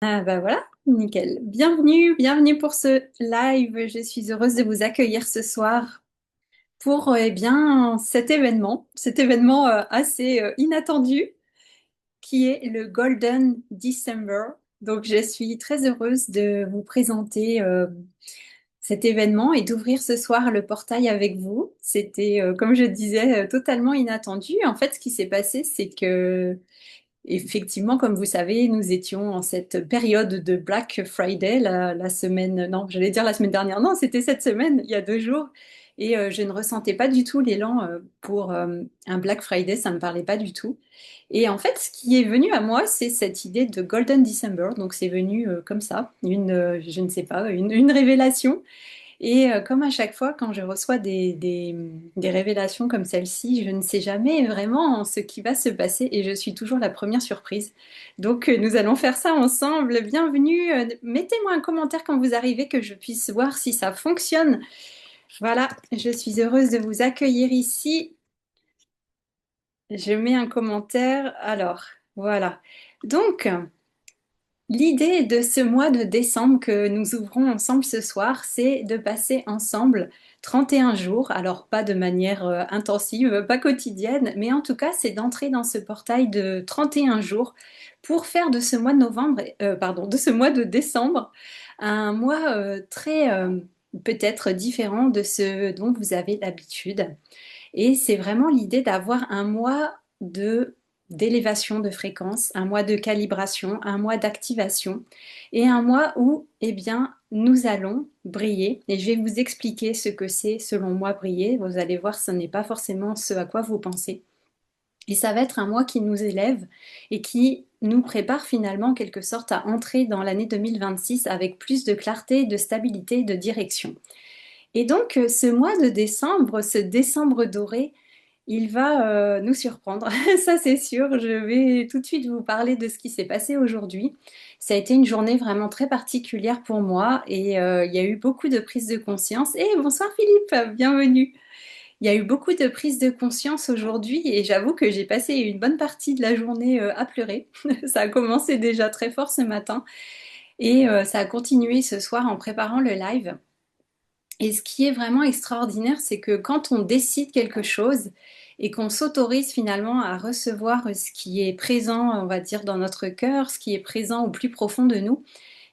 Ah bah voilà, nickel. Bienvenue, bienvenue pour ce live. Je suis heureuse de vous accueillir ce soir pour eh bien cet événement assez inattendu qui est le Golden December. Donc je suis très heureuse de vous présenter cet événement et d'ouvrir ce soir le portail avec vous. C'était, comme je disais, totalement inattendu. En fait, ce qui s'est passé, c'est que effectivement, comme vous savez, nous étions en cette période de Black Friday, la semaine, non, j'allais dire la semaine dernière, non, c'était cette semaine, il y a 2 jours, et je ne ressentais pas du tout l'élan pour un Black Friday, ça ne me parlait pas du tout. Et en fait, ce qui est venu à moi, c'est cette idée de Golden December, donc c'est venu comme ça, je ne sais pas, une révélation. Et comme à chaque fois, quand je reçois des révélations comme celle-ci, je ne sais jamais vraiment ce qui va se passer et je suis toujours la première surprise. Donc nous allons faire ça ensemble. Bienvenue. Mettez-moi un commentaire quand vous arrivez que je puisse voir si ça fonctionne. Voilà, je suis heureuse de vous accueillir ici. Je mets un commentaire. Alors, voilà. Donc, l'idée de ce mois de décembre que nous ouvrons ensemble ce soir, c'est de passer ensemble 31 jours. Alors, pas de manière intensive, pas quotidienne, mais en tout cas, c'est d'entrer dans ce portail de 31 jours pour faire de ce mois de novembre, pardon, de ce mois de décembre, un mois très peut-être différent de ce dont vous avez l'habitude. Et c'est vraiment l'idée d'avoir un mois de d'élévation de fréquence, un mois de calibration, un mois d'activation et un mois où, eh bien, nous allons briller. Et je vais vous expliquer ce que c'est selon moi briller. Vous allez voir, ce n'est pas forcément ce à quoi vous pensez. Et ça va être un mois qui nous élève et qui nous prépare finalement en quelque sorte à entrer dans l'année 2026 avec plus de clarté, de stabilité, de direction. Et donc, ce mois de décembre, ce décembre doré, il va nous surprendre, ça c'est sûr. Je vais tout de suite vous parler de ce qui s'est passé aujourd'hui. Ça a été une journée vraiment très particulière pour moi et il y a eu beaucoup de prises de conscience. Et bonsoir Philippe, bienvenue. Il y a eu beaucoup de prises de conscience aujourd'hui et j'avoue que j'ai passé une bonne partie de la journée à pleurer. Ça a commencé déjà très fort ce matin et ça a continué ce soir en préparant le live. Et ce qui est vraiment extraordinaire, c'est que quand on décide quelque chose et qu'on s'autorise finalement à recevoir ce qui est présent, on va dire, dans notre cœur, ce qui est présent au plus profond de nous,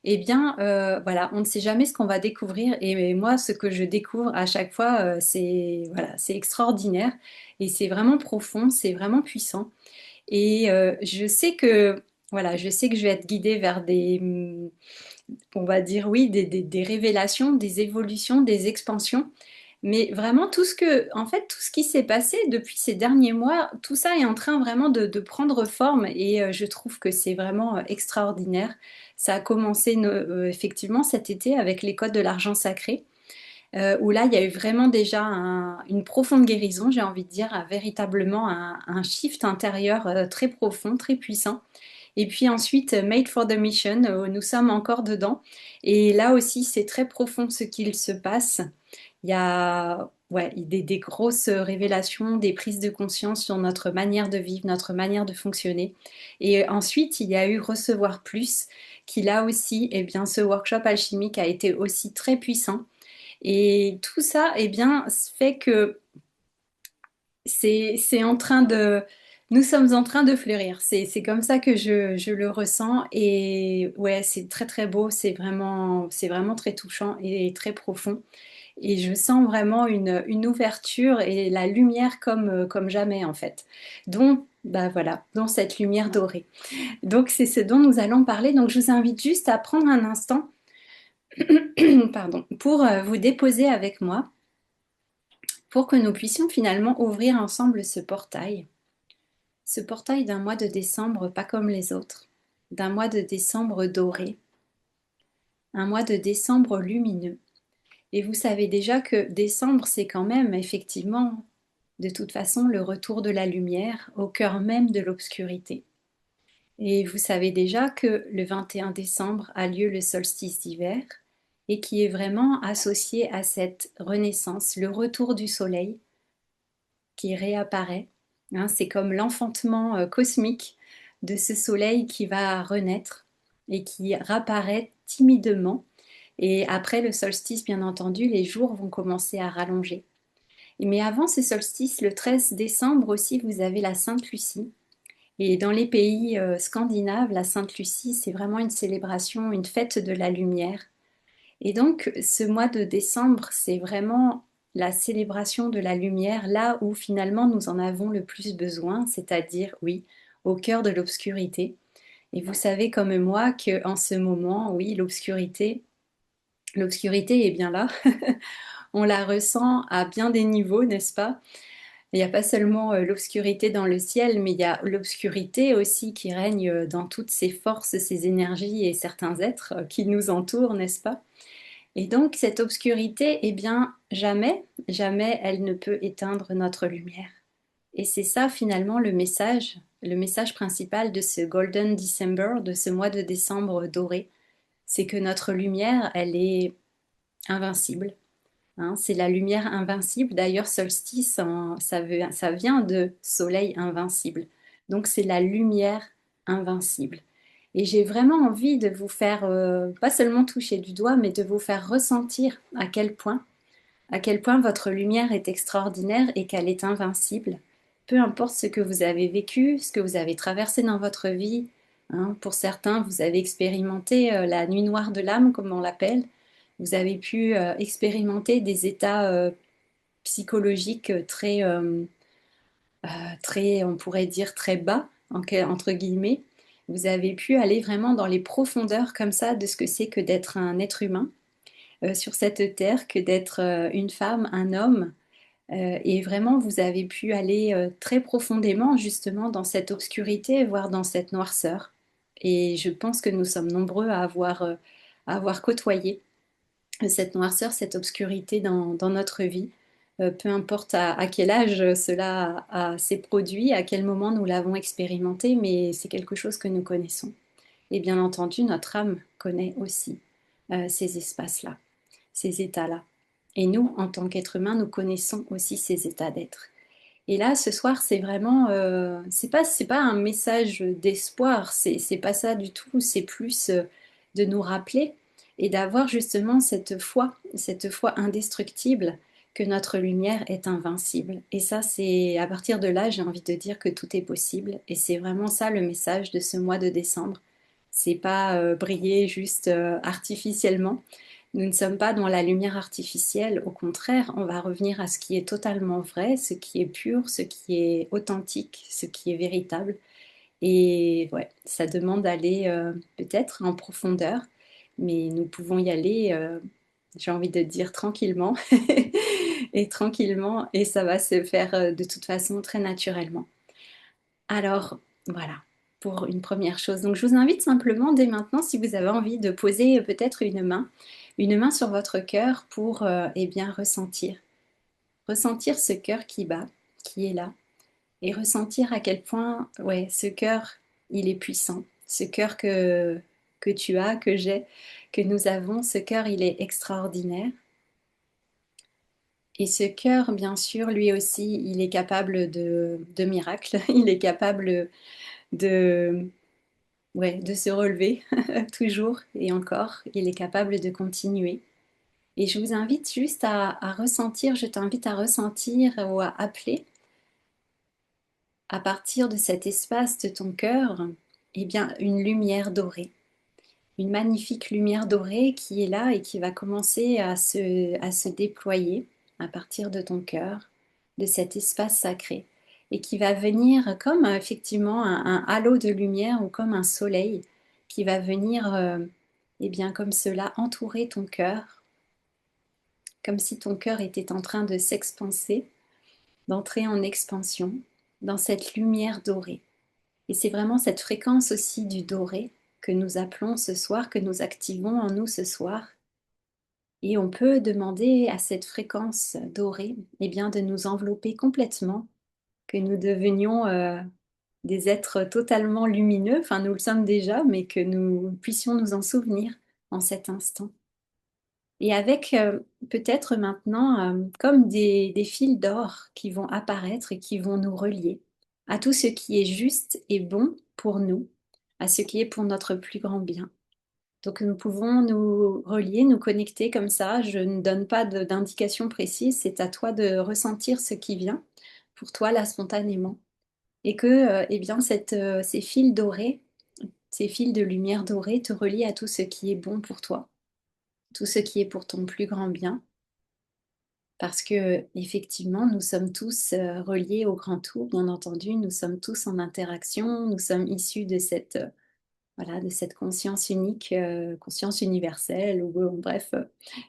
eh bien, voilà, on ne sait jamais ce qu'on va découvrir. Et moi, ce que je découvre à chaque fois, c'est voilà, c'est extraordinaire et c'est vraiment profond, c'est vraiment puissant. Et je sais que voilà, je sais que je vais être guidée vers on va dire oui, des révélations, des évolutions, des expansions. Mais vraiment, en fait, tout ce qui s'est passé depuis ces derniers mois, tout ça est en train vraiment de prendre forme et je trouve que c'est vraiment extraordinaire. Ça a commencé effectivement cet été avec les codes de l'argent sacré, où là, il y a eu vraiment déjà une profonde guérison, j'ai envie de dire, véritablement un shift intérieur très profond, très puissant. Et puis ensuite, Made for the Mission, nous sommes encore dedans. Et là aussi, c'est très profond ce qu'il se passe. Il y a ouais, des grosses révélations, des prises de conscience sur notre manière de vivre, notre manière de fonctionner. Et ensuite, il y a eu Recevoir Plus, qui là aussi, eh bien, ce workshop alchimique a été aussi très puissant. Et tout ça, eh bien, fait que c'est en train de... Nous sommes en train de fleurir. C'est comme ça que je le ressens. Et ouais, c'est très très beau. C'est vraiment très touchant et très profond. Et je sens vraiment une ouverture et la lumière comme jamais en fait. Donc, bah voilà, dans cette lumière dorée. Donc c'est ce dont nous allons parler. Donc je vous invite juste à prendre un instant, pardon, pour vous déposer avec moi, pour que nous puissions finalement ouvrir ensemble ce portail d'un mois de décembre pas comme les autres, d'un mois de décembre doré, un mois de décembre lumineux. Et vous savez déjà que décembre, c'est quand même effectivement, de toute façon, le retour de la lumière au cœur même de l'obscurité. Et vous savez déjà que le 21 décembre a lieu le solstice d'hiver et qui est vraiment associé à cette renaissance, le retour du soleil qui réapparaît. Hein, c'est comme l'enfantement cosmique de ce soleil qui va renaître. et qui réapparaît timidement. Et après le solstice, bien entendu, les jours vont commencer à rallonger. Mais avant ce solstice, le 13 décembre aussi, vous avez la Sainte Lucie. Et dans les pays scandinaves, la Sainte Lucie, c'est vraiment une célébration, une fête de la lumière. Et donc, ce mois de décembre, c'est vraiment la célébration de la lumière, là où finalement nous en avons le plus besoin, c'est-à-dire, oui, au cœur de l'obscurité. Et vous savez comme moi que en ce moment, oui, l'obscurité est bien là. On la ressent à bien des niveaux, n'est-ce pas? Il n'y a pas seulement l'obscurité dans le ciel, mais il y a l'obscurité aussi qui règne dans toutes ces forces, ces énergies et certains êtres qui nous entourent, n'est-ce pas? Et donc cette obscurité, eh bien, jamais, jamais elle ne peut éteindre notre lumière. Et c'est ça finalement le message principal de ce Golden December, de ce mois de décembre doré, c'est que notre lumière, elle est invincible. Hein, c'est la lumière invincible. D'ailleurs, solstice, ça vient de soleil invincible. Donc, c'est la lumière invincible. Et j'ai vraiment envie de vous faire, pas seulement toucher du doigt, mais de vous faire ressentir à quel point votre lumière est extraordinaire et qu'elle est invincible. Peu importe ce que vous avez vécu, ce que vous avez traversé dans votre vie. Hein, pour certains, vous avez expérimenté la nuit noire de l'âme, comme on l'appelle. Vous avez pu expérimenter des états psychologiques très, on pourrait dire, très bas, entre guillemets. Vous avez pu aller vraiment dans les profondeurs comme ça de ce que c'est que d'être un être humain sur cette terre, que d'être une femme, un homme. Et vraiment, vous avez pu aller très profondément justement dans cette obscurité, voire dans cette noirceur. Et je pense que nous sommes nombreux à avoir côtoyé cette noirceur, cette obscurité dans notre vie. Peu importe à quel âge cela s'est produit, à quel moment nous l'avons expérimenté, mais c'est quelque chose que nous connaissons. Et bien entendu, notre âme connaît aussi ces espaces-là, ces états-là. Et nous, en tant qu'êtres humains, nous connaissons aussi ces états d'être. Et là, ce soir, c'est vraiment, c'est pas un message d'espoir, c'est pas ça du tout. C'est plus de nous rappeler et d'avoir justement cette foi indestructible que notre lumière est invincible. Et ça, c'est à partir de là, j'ai envie de dire que tout est possible. Et c'est vraiment ça le message de ce mois de décembre. C'est pas briller juste artificiellement. Nous ne sommes pas dans la lumière artificielle, au contraire, on va revenir à ce qui est totalement vrai, ce qui est pur, ce qui est authentique, ce qui est véritable. Et ouais, ça demande d'aller peut-être en profondeur, mais nous pouvons y aller, j'ai envie de dire tranquillement, et tranquillement, et ça va se faire de toute façon très naturellement. Alors voilà, pour une première chose. Donc je vous invite simplement dès maintenant, si vous avez envie de poser peut-être une main sur votre cœur pour eh bien ressentir ce cœur qui bat, qui est là, et ressentir à quel point, ouais, ce cœur, il est puissant. Ce cœur que tu as, que j'ai, que nous avons, ce cœur, il est extraordinaire. Et ce cœur, bien sûr, lui aussi, il est capable de miracles. Il est capable de, ouais, de se relever toujours et encore. Il est capable de continuer. Et je vous invite juste à ressentir, je t'invite à ressentir ou à appeler à partir de cet espace de ton cœur, eh bien, une lumière dorée. Une magnifique lumière dorée qui est là et qui va commencer à se déployer à partir de ton cœur, de cet espace sacré, et qui va venir comme effectivement un halo de lumière ou comme un soleil qui va venir, eh bien, comme cela, entourer ton cœur, comme si ton cœur était en train de s'expanser, d'entrer en expansion dans cette lumière dorée. Et c'est vraiment cette fréquence aussi du doré que nous appelons ce soir, que nous activons en nous ce soir. Et on peut demander à cette fréquence dorée, eh bien, de nous envelopper complètement, que nous devenions des êtres totalement lumineux, enfin nous le sommes déjà, mais que nous puissions nous en souvenir en cet instant. Et avec peut-être maintenant comme des fils d'or qui vont apparaître et qui vont nous relier à tout ce qui est juste et bon pour nous, à ce qui est pour notre plus grand bien. Donc nous pouvons nous relier, nous connecter comme ça. Je ne donne pas d'indication précise, c'est à toi de ressentir ce qui vient pour toi là spontanément. Et que eh bien, ces fils dorés, ces fils de lumière dorée te relient à tout ce qui est bon pour toi, tout ce qui est pour ton plus grand bien. Parce que effectivement, nous sommes tous reliés au grand tout, bien entendu, nous sommes tous en interaction, nous sommes issus de cette, voilà, de cette conscience unique, conscience universelle, ou bref,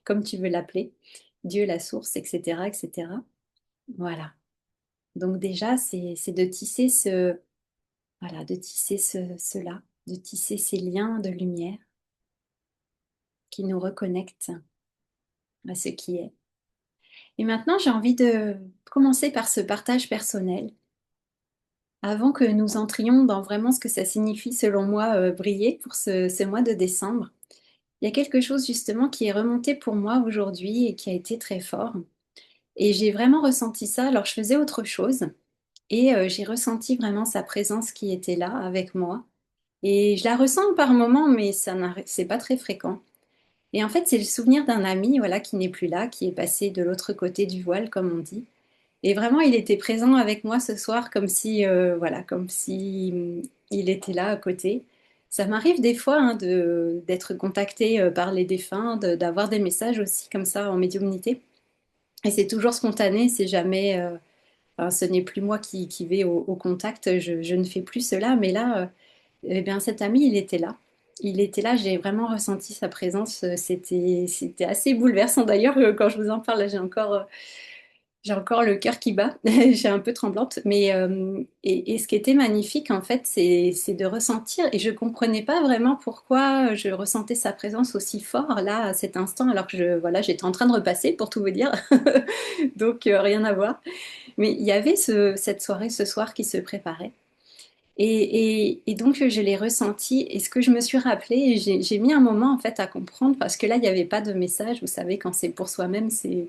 comme tu veux l'appeler, Dieu, la source, etc., etc. Voilà. Donc déjà, c'est de tisser voilà, de tisser cela, de tisser ces liens de lumière qui nous reconnectent à ce qui est. Et maintenant, j'ai envie de commencer par ce partage personnel, avant que nous entrions dans vraiment ce que ça signifie, selon moi, briller pour ce mois de décembre. Il y a quelque chose justement qui est remonté pour moi aujourd'hui et qui a été très fort. Et j'ai vraiment ressenti ça. Alors, je faisais autre chose et j'ai ressenti vraiment sa présence qui était là avec moi. Et je la ressens par moments, mais c'est pas très fréquent. Et en fait, c'est le souvenir d'un ami, voilà, qui n'est plus là, qui est passé de l'autre côté du voile, comme on dit. Et vraiment, il était présent avec moi ce soir, comme si, voilà, comme si il était là à côté. Ça m'arrive des fois hein, d'être contactée par les défunts, d'avoir des messages aussi comme ça en médiumnité. Et c'est toujours spontané, c'est jamais, enfin, ce n'est plus moi qui vais au contact, je ne fais plus cela. Mais là, eh bien, cet ami, il était là. Il était là, j'ai vraiment ressenti sa présence. C'était assez bouleversant. D'ailleurs, quand je vous en parle, là, j'ai encore le cœur qui bat. J'ai un peu tremblante. Mais, et ce qui était magnifique, en fait, c'est de ressentir. Et je comprenais pas vraiment pourquoi je ressentais sa présence aussi fort, là, à cet instant, alors que voilà, j'étais en train de repasser, pour tout vous dire. Donc, rien à voir. Mais il y avait cette soirée, ce soir qui se préparait. Et donc, je l'ai ressenti. Et ce que je me suis rappelé, j'ai mis un moment en fait à comprendre parce que là, il n'y avait pas de message. Vous savez, quand c'est pour soi-même, c'est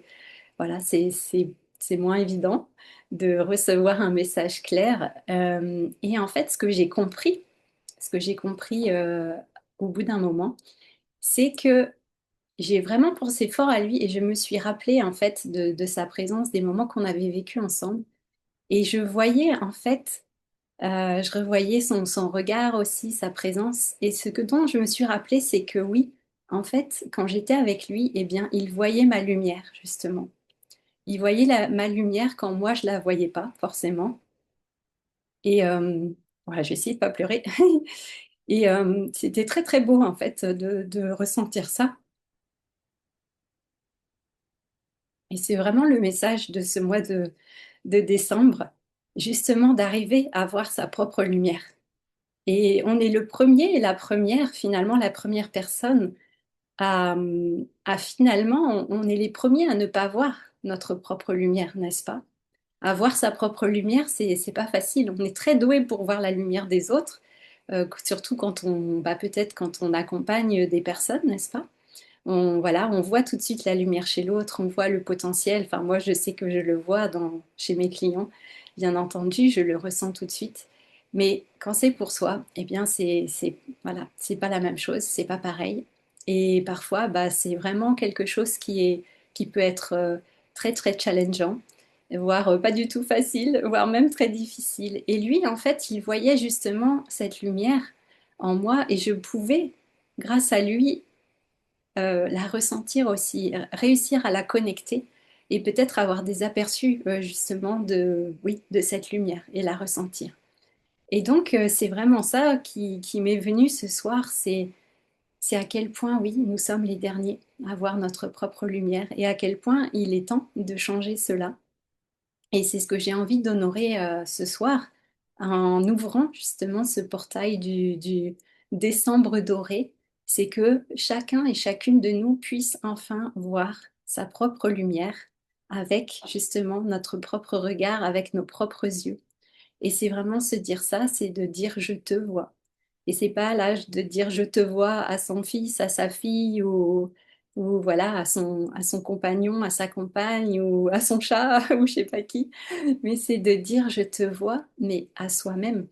voilà, c'est moins évident de recevoir un message clair. Et en fait, ce que j'ai compris au bout d'un moment, c'est que j'ai vraiment pensé fort à lui et je me suis rappelé en fait de sa présence, des moments qu'on avait vécu ensemble. Et je voyais en fait je revoyais son regard aussi, sa présence. Et dont je me suis rappelé, c'est que oui, en fait, quand j'étais avec lui, eh bien, il voyait ma lumière, justement. Il voyait ma lumière quand moi, je la voyais pas, forcément. Et voilà, je vais essayer de pas pleurer. Et c'était très, très beau, en fait, de ressentir ça. Et c'est vraiment le message de ce mois de décembre, justement, d'arriver à voir sa propre lumière. Et on est le premier et la première, finalement, la première personne à finalement, on est les premiers à ne pas voir notre propre lumière, n'est-ce pas? À voir sa propre lumière, c'est pas facile. On est très doué pour voir la lumière des autres, surtout quand bah, peut-être quand on accompagne des personnes, n'est-ce pas? Voilà, on voit tout de suite la lumière chez l'autre, on voit le potentiel. Enfin, moi, je sais que je le vois chez mes clients, bien entendu, je le ressens tout de suite. Mais quand c'est pour soi, eh bien, voilà, c'est pas la même chose, c'est pas pareil. Et parfois, bah, c'est vraiment quelque chose qui peut être très, très challengeant, voire pas du tout facile, voire même très difficile. Et lui, en fait, il voyait justement cette lumière en moi et je pouvais, grâce à lui, la ressentir aussi, réussir à la connecter et peut-être avoir des aperçus justement oui, de cette lumière et la ressentir. Et donc, c'est vraiment ça qui m'est venu ce soir, c'est à quel point, oui, nous sommes les derniers à voir notre propre lumière et à quel point il est temps de changer cela. Et c'est ce que j'ai envie d'honorer ce soir en ouvrant justement ce portail du décembre doré. C'est que chacun et chacune de nous puisse enfin voir sa propre lumière avec justement notre propre regard, avec nos propres yeux. Et c'est vraiment se dire ça, c'est de dire je te vois. Et c'est pas à l'âge de dire je te vois à son fils, à sa fille ou voilà à son compagnon, à sa compagne ou à son chat ou je sais pas qui. Mais c'est de dire je te vois, mais à soi-même.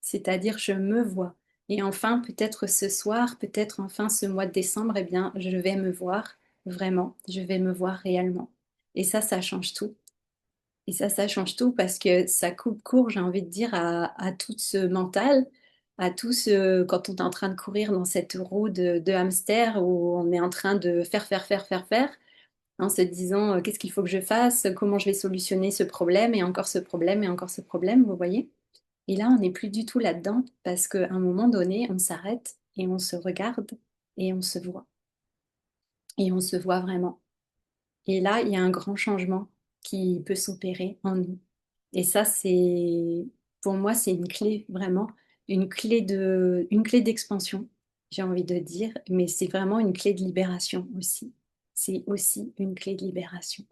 C'est-à-dire je me vois. Et enfin, peut-être ce soir, peut-être enfin ce mois de décembre, eh bien, je vais me voir vraiment, je vais me voir réellement. Et ça change tout. Et ça change tout parce que ça coupe court, j'ai envie de dire, à tout ce mental, à tout ce, quand on est en train de courir dans cette roue de hamster où on est en train de faire, en se disant qu'est-ce qu'il faut que je fasse, comment je vais solutionner ce problème et encore ce problème et encore ce problème, vous voyez? Et là, on n'est plus du tout là-dedans parce qu'à un moment donné, on s'arrête et on se regarde et on se voit. Et on se voit vraiment. Et là, il y a un grand changement qui peut s'opérer en nous. Et ça, c'est, pour moi, c'est une clé, vraiment, une clé d'expansion, j'ai envie de dire, mais c'est vraiment une clé de libération aussi. C'est aussi une clé de libération.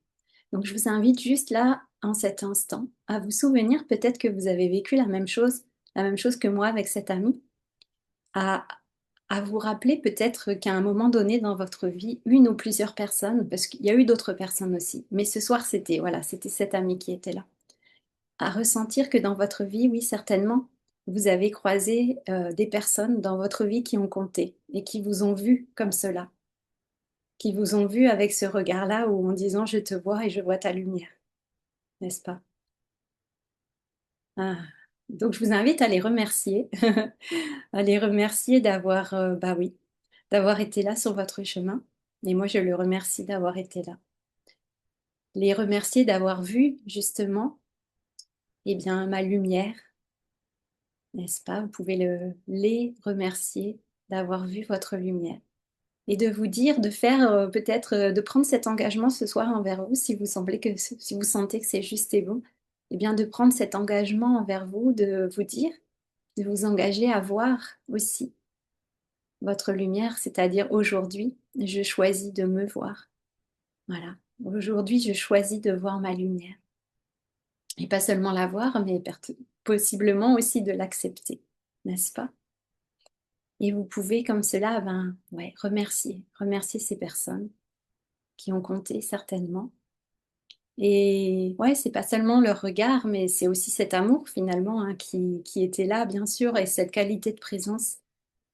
Donc, je vous invite juste là, en cet instant, à vous souvenir peut-être que vous avez vécu la même chose que moi avec cet ami, à, à vous rappeler peut-être qu'à un moment donné dans votre vie, une ou plusieurs personnes, parce qu'il y a eu d'autres personnes aussi, mais ce soir, c'était, voilà, c'était cet ami qui était là, à ressentir que dans votre vie, oui, certainement, vous avez croisé des personnes dans votre vie qui ont compté et qui vous ont vu comme cela, qui vous ont vu avec ce regard-là ou en disant je te vois et je vois ta lumière, n'est-ce pas? Ah. Donc je vous invite à les remercier, à les remercier d'avoir, bah oui, d'avoir été là sur votre chemin. Et moi, je le remercie d'avoir été là. Les remercier d'avoir vu justement, eh bien, ma lumière, n'est-ce pas? Vous pouvez les remercier d'avoir vu votre lumière. Et de vous dire, de faire peut-être, de prendre cet engagement ce soir envers vous, si vous semblez que, si vous sentez que c'est juste et bon, eh bien de prendre cet engagement envers vous, de vous dire, de vous engager à voir aussi votre lumière, c'est-à-dire aujourd'hui, je choisis de me voir. Voilà. Aujourd'hui, je choisis de voir ma lumière. Et pas seulement la voir, mais possiblement aussi de l'accepter, n'est-ce pas? Et vous pouvez comme cela, ben, ouais, remercier ces personnes qui ont compté certainement. Et ouais, c'est pas seulement leur regard, mais c'est aussi cet amour finalement hein, qui était là, bien sûr, et cette qualité de présence.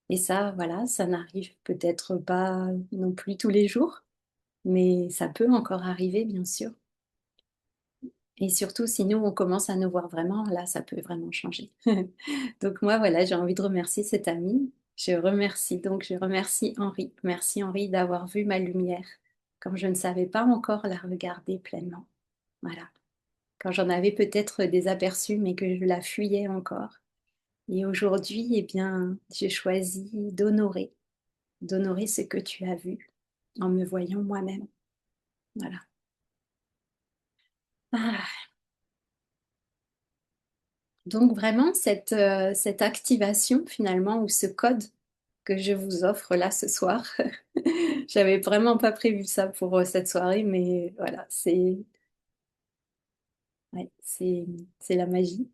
Et ça, voilà, ça n'arrive peut-être pas non plus tous les jours, mais ça peut encore arriver, bien sûr. Et surtout, si nous, on commence à nous voir vraiment, là, ça peut vraiment changer. Donc moi, voilà, j'ai envie de remercier cet ami. Je remercie Henri. Merci Henri d'avoir vu ma lumière quand je ne savais pas encore la regarder pleinement. Voilà. Quand j'en avais peut-être des aperçus, mais que je la fuyais encore. Et aujourd'hui, eh bien, je choisis d'honorer ce que tu as vu en me voyant moi-même. Voilà. Ah, donc vraiment, cette activation finalement, ou ce code que je vous offre là ce soir, j'avais vraiment pas prévu ça pour cette soirée, mais voilà, ouais, c'est la magie.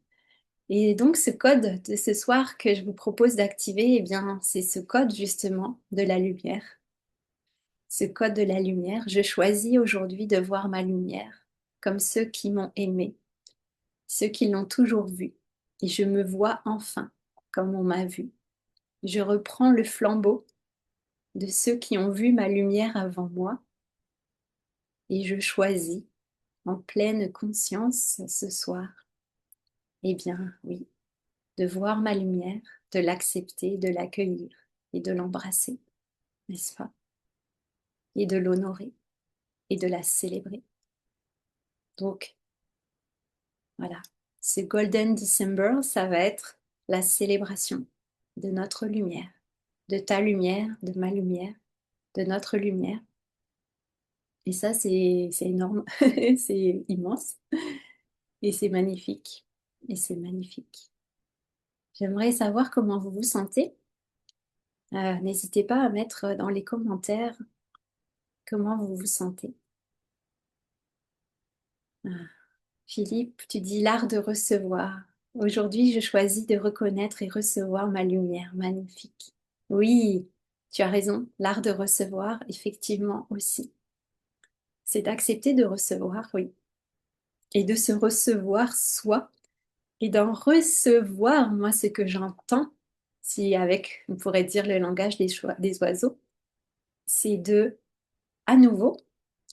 Et donc ce code de ce soir que je vous propose d'activer, eh bien, c'est ce code justement de la lumière. Ce code de la lumière, je choisis aujourd'hui de voir ma lumière comme ceux qui m'ont aimé, ceux qui l'ont toujours vue. Et je me vois enfin comme on m'a vu. Je reprends le flambeau de ceux qui ont vu ma lumière avant moi et je choisis en pleine conscience ce soir, eh bien oui, de voir ma lumière, de l'accepter, de l'accueillir et de l'embrasser, n'est-ce pas? Et de l'honorer et de la célébrer. Donc voilà, ce Golden December, ça va être la célébration de notre lumière, de ta lumière, de ma lumière, de notre lumière. Et ça, c'est énorme, c'est immense et c'est magnifique. Et c'est magnifique. J'aimerais savoir comment vous vous sentez. N'hésitez pas à mettre dans les commentaires comment vous vous sentez. Ah, Philippe, tu dis l'art de recevoir. Aujourd'hui, je choisis de reconnaître et recevoir ma lumière. Magnifique. Oui, tu as raison. L'art de recevoir, effectivement aussi. C'est d'accepter de recevoir, oui. Et de se recevoir soi. Et d'en recevoir, moi, ce que j'entends, si avec, on pourrait dire le langage des oiseaux, c'est de, à nouveau,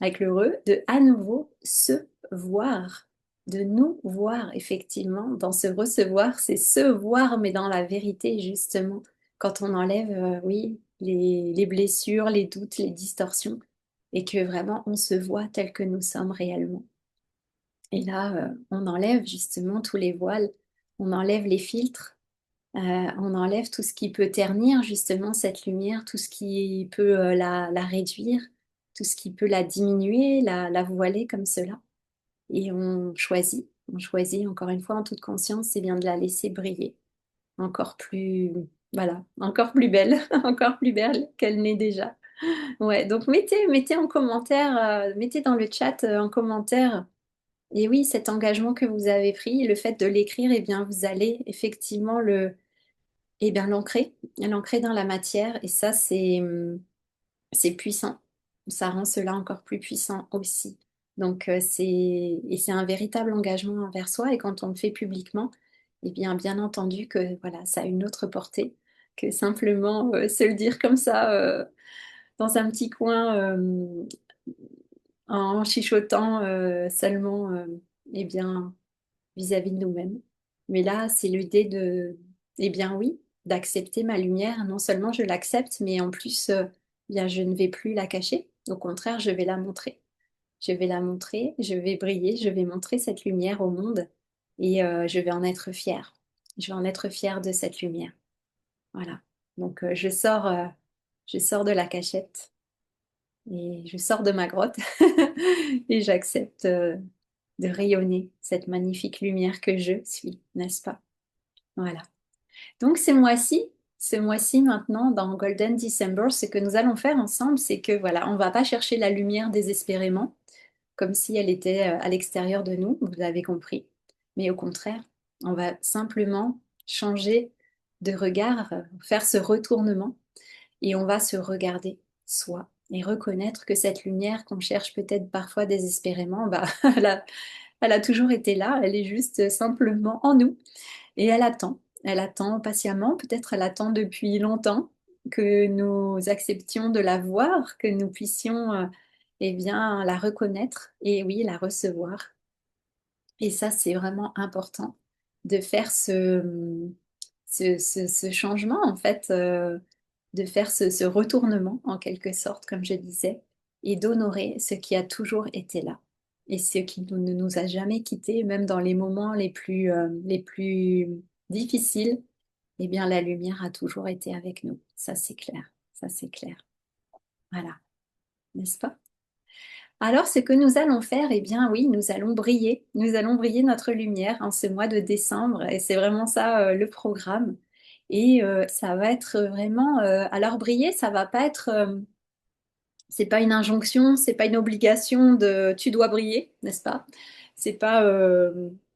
avec le re, de à nouveau se voir, de nous voir effectivement. Dans ce recevoir, c'est se voir, mais dans la vérité, justement, quand on enlève, oui, les blessures, les doutes, les distorsions, et que vraiment on se voit tel que nous sommes réellement. Et là, on enlève justement tous les voiles, on enlève les filtres, on enlève tout ce qui peut ternir justement cette lumière, tout ce qui peut la réduire, tout ce qui peut la diminuer, la voiler comme cela. Et on choisit encore une fois en toute conscience, c'est bien de la laisser briller encore plus, voilà, encore plus belle, encore plus belle qu'elle n'est déjà. Ouais, donc mettez en commentaire, mettez dans le chat en commentaire. Et oui, cet engagement que vous avez pris, le fait de l'écrire, eh bien, vous allez effectivement eh bien, l'ancrer dans la matière. Et ça, c'est puissant. Ça rend cela encore plus puissant aussi. Donc, et c'est un véritable engagement envers soi. Et quand on le fait publiquement, eh bien entendu que voilà, ça a une autre portée que simplement se le dire comme ça dans un petit coin en chuchotant seulement, eh bien, vis-à-vis de nous-mêmes. Mais là, c'est l'idée de, eh bien oui, d'accepter ma lumière. Non seulement je l'accepte, mais en plus, bien, je ne vais plus la cacher. Au contraire, je vais la montrer. Je vais la montrer, je vais briller, je vais montrer cette lumière au monde et je vais en être fière. Je vais en être fière de cette lumière. Voilà. Donc, je sors de la cachette et je sors de ma grotte et j'accepte de rayonner cette magnifique lumière que je suis, n'est-ce pas? Voilà. Donc ce mois-ci maintenant, dans Golden December, ce que nous allons faire ensemble, c'est que voilà, on va pas chercher la lumière désespérément, comme si elle était à l'extérieur de nous, vous avez compris. Mais au contraire, on va simplement changer de regard, faire ce retournement, et on va se regarder soi et reconnaître que cette lumière qu'on cherche peut-être parfois désespérément, bah, elle a toujours été là, elle est juste simplement en nous. Et elle attend patiemment, peut-être elle attend depuis longtemps que nous acceptions de la voir, que nous puissions eh bien, la reconnaître et oui, la recevoir. Et ça, c'est vraiment important de faire ce changement, en fait, de faire ce retournement, en quelque sorte, comme je disais, et d'honorer ce qui a toujours été là et ce qui ne nous a jamais quittés, même dans les moments les plus difficiles, eh bien, la lumière a toujours été avec nous. Ça, c'est clair. Ça, c'est clair. Voilà, n'est-ce pas? Alors, ce que nous allons faire, eh bien oui, nous allons briller. Nous allons briller notre lumière en ce mois de décembre et c'est vraiment ça le programme. Et ça va être vraiment. Alors briller, ça va pas être. C'est pas une injonction, c'est pas une obligation de tu dois briller, n'est-ce pas? C'est pas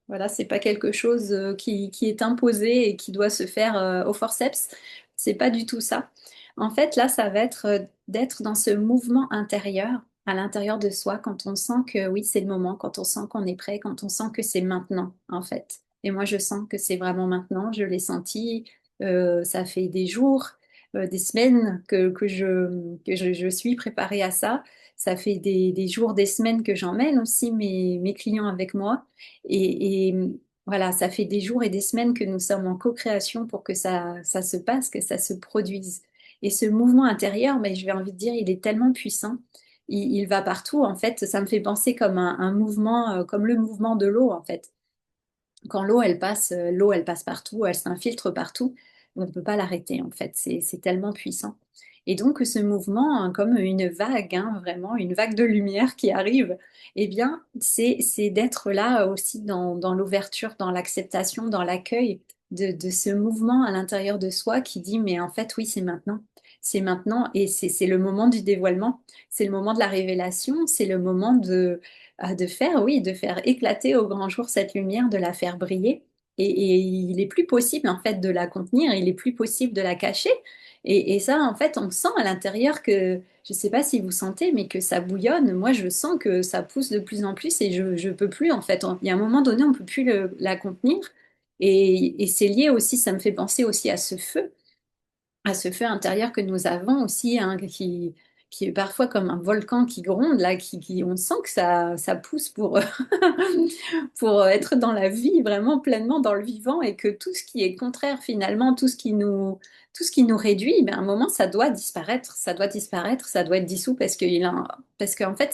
voilà, c'est pas quelque chose qui est imposé et qui doit se faire au forceps. C'est pas du tout ça. En fait, là, ça va être d'être dans ce mouvement intérieur, à l'intérieur de soi, quand on sent que oui, c'est le moment, quand on sent qu'on est prêt, quand on sent que c'est maintenant, en fait. Et moi, je sens que c'est vraiment maintenant. Je l'ai senti. Ça fait des jours des semaines je suis préparée à ça. Ça fait des jours, des semaines que j'emmène aussi mes clients avec moi. Et voilà, ça fait des jours et des semaines que nous sommes en co-création pour que ça se passe, que ça se produise. Et ce mouvement intérieur, mais je vais envie de dire, il est tellement puissant. Il va partout, en fait. Ça me fait penser comme un mouvement, comme le mouvement de l'eau, en fait. Quand l'eau, elle passe partout, elle s'infiltre partout. On ne peut pas l'arrêter, en fait. C'est tellement puissant. Et donc, ce mouvement, hein, comme une vague, hein, vraiment, une vague de lumière qui arrive, eh bien, c'est d'être là aussi dans l'ouverture, dans l'acceptation, dans l'accueil de ce mouvement à l'intérieur de soi qui dit, mais en fait, oui, c'est maintenant. C'est maintenant et c'est le moment du dévoilement. C'est le moment de la révélation. C'est le moment de faire, oui, de faire éclater au grand jour cette lumière, de la faire briller. Et il est plus possible en fait de la contenir, il est plus possible de la cacher. Et ça, en fait, on sent à l'intérieur que, je ne sais pas si vous sentez, mais que ça bouillonne. Moi, je sens que ça pousse de plus en plus et je peux plus en fait. Il y a un moment donné, on peut plus la contenir. Et c'est lié aussi, ça me fait penser aussi à ce feu. à ce feu intérieur que nous avons aussi, hein, qui est parfois comme un volcan qui gronde, là, on sent que ça pousse pour, pour être dans la vie, vraiment pleinement dans le vivant, et que tout ce qui est contraire, finalement, tout ce qui nous réduit, ben, à un moment, ça doit disparaître, ça doit disparaître, ça doit être dissous, parce qu'en fait,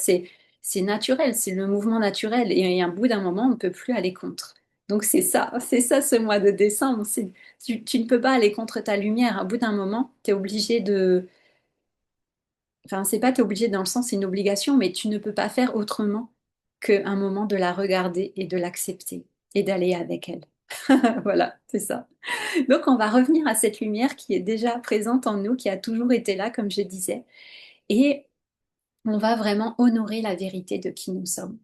c'est naturel, c'est le mouvement naturel, et à un bout d'un moment, on ne peut plus aller contre. Donc c'est ça ce mois de décembre, tu ne peux pas aller contre ta lumière. À bout d'un moment, tu es obligé de... Enfin, c'est pas t'es obligé dans le sens, c'est une obligation, mais tu ne peux pas faire autrement qu'un moment de la regarder et de l'accepter et d'aller avec elle. Voilà, c'est ça. Donc, on va revenir à cette lumière qui est déjà présente en nous, qui a toujours été là, comme je disais, et on va vraiment honorer la vérité de qui nous sommes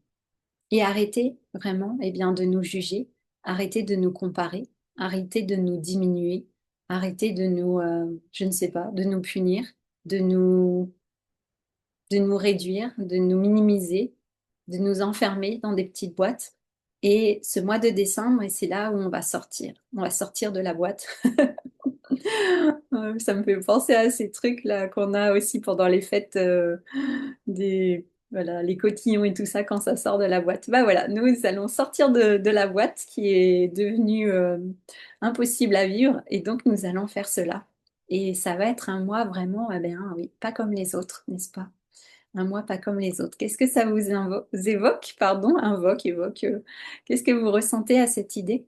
et arrêter vraiment, eh bien, de nous juger, arrêter de nous comparer, arrêter de nous diminuer, arrêter de nous, je ne sais pas, de nous punir, de nous réduire, de nous minimiser, de nous enfermer dans des petites boîtes. Et ce mois de décembre, et c'est là où on va sortir. On va sortir de la boîte. Ça me fait penser à ces trucs-là qu'on a aussi pendant les fêtes voilà, les cotillons et tout ça quand ça sort de la boîte. Bah voilà, nous allons sortir de la boîte qui est devenue impossible à vivre et donc nous allons faire cela. Et ça va être un mois vraiment, eh bien, oui, pas comme les autres, n'est-ce pas? Un mois pas comme les autres. Qu'est-ce que ça vous évoque? Pardon, invoque, évoque. Qu'est-ce que vous ressentez à cette idée?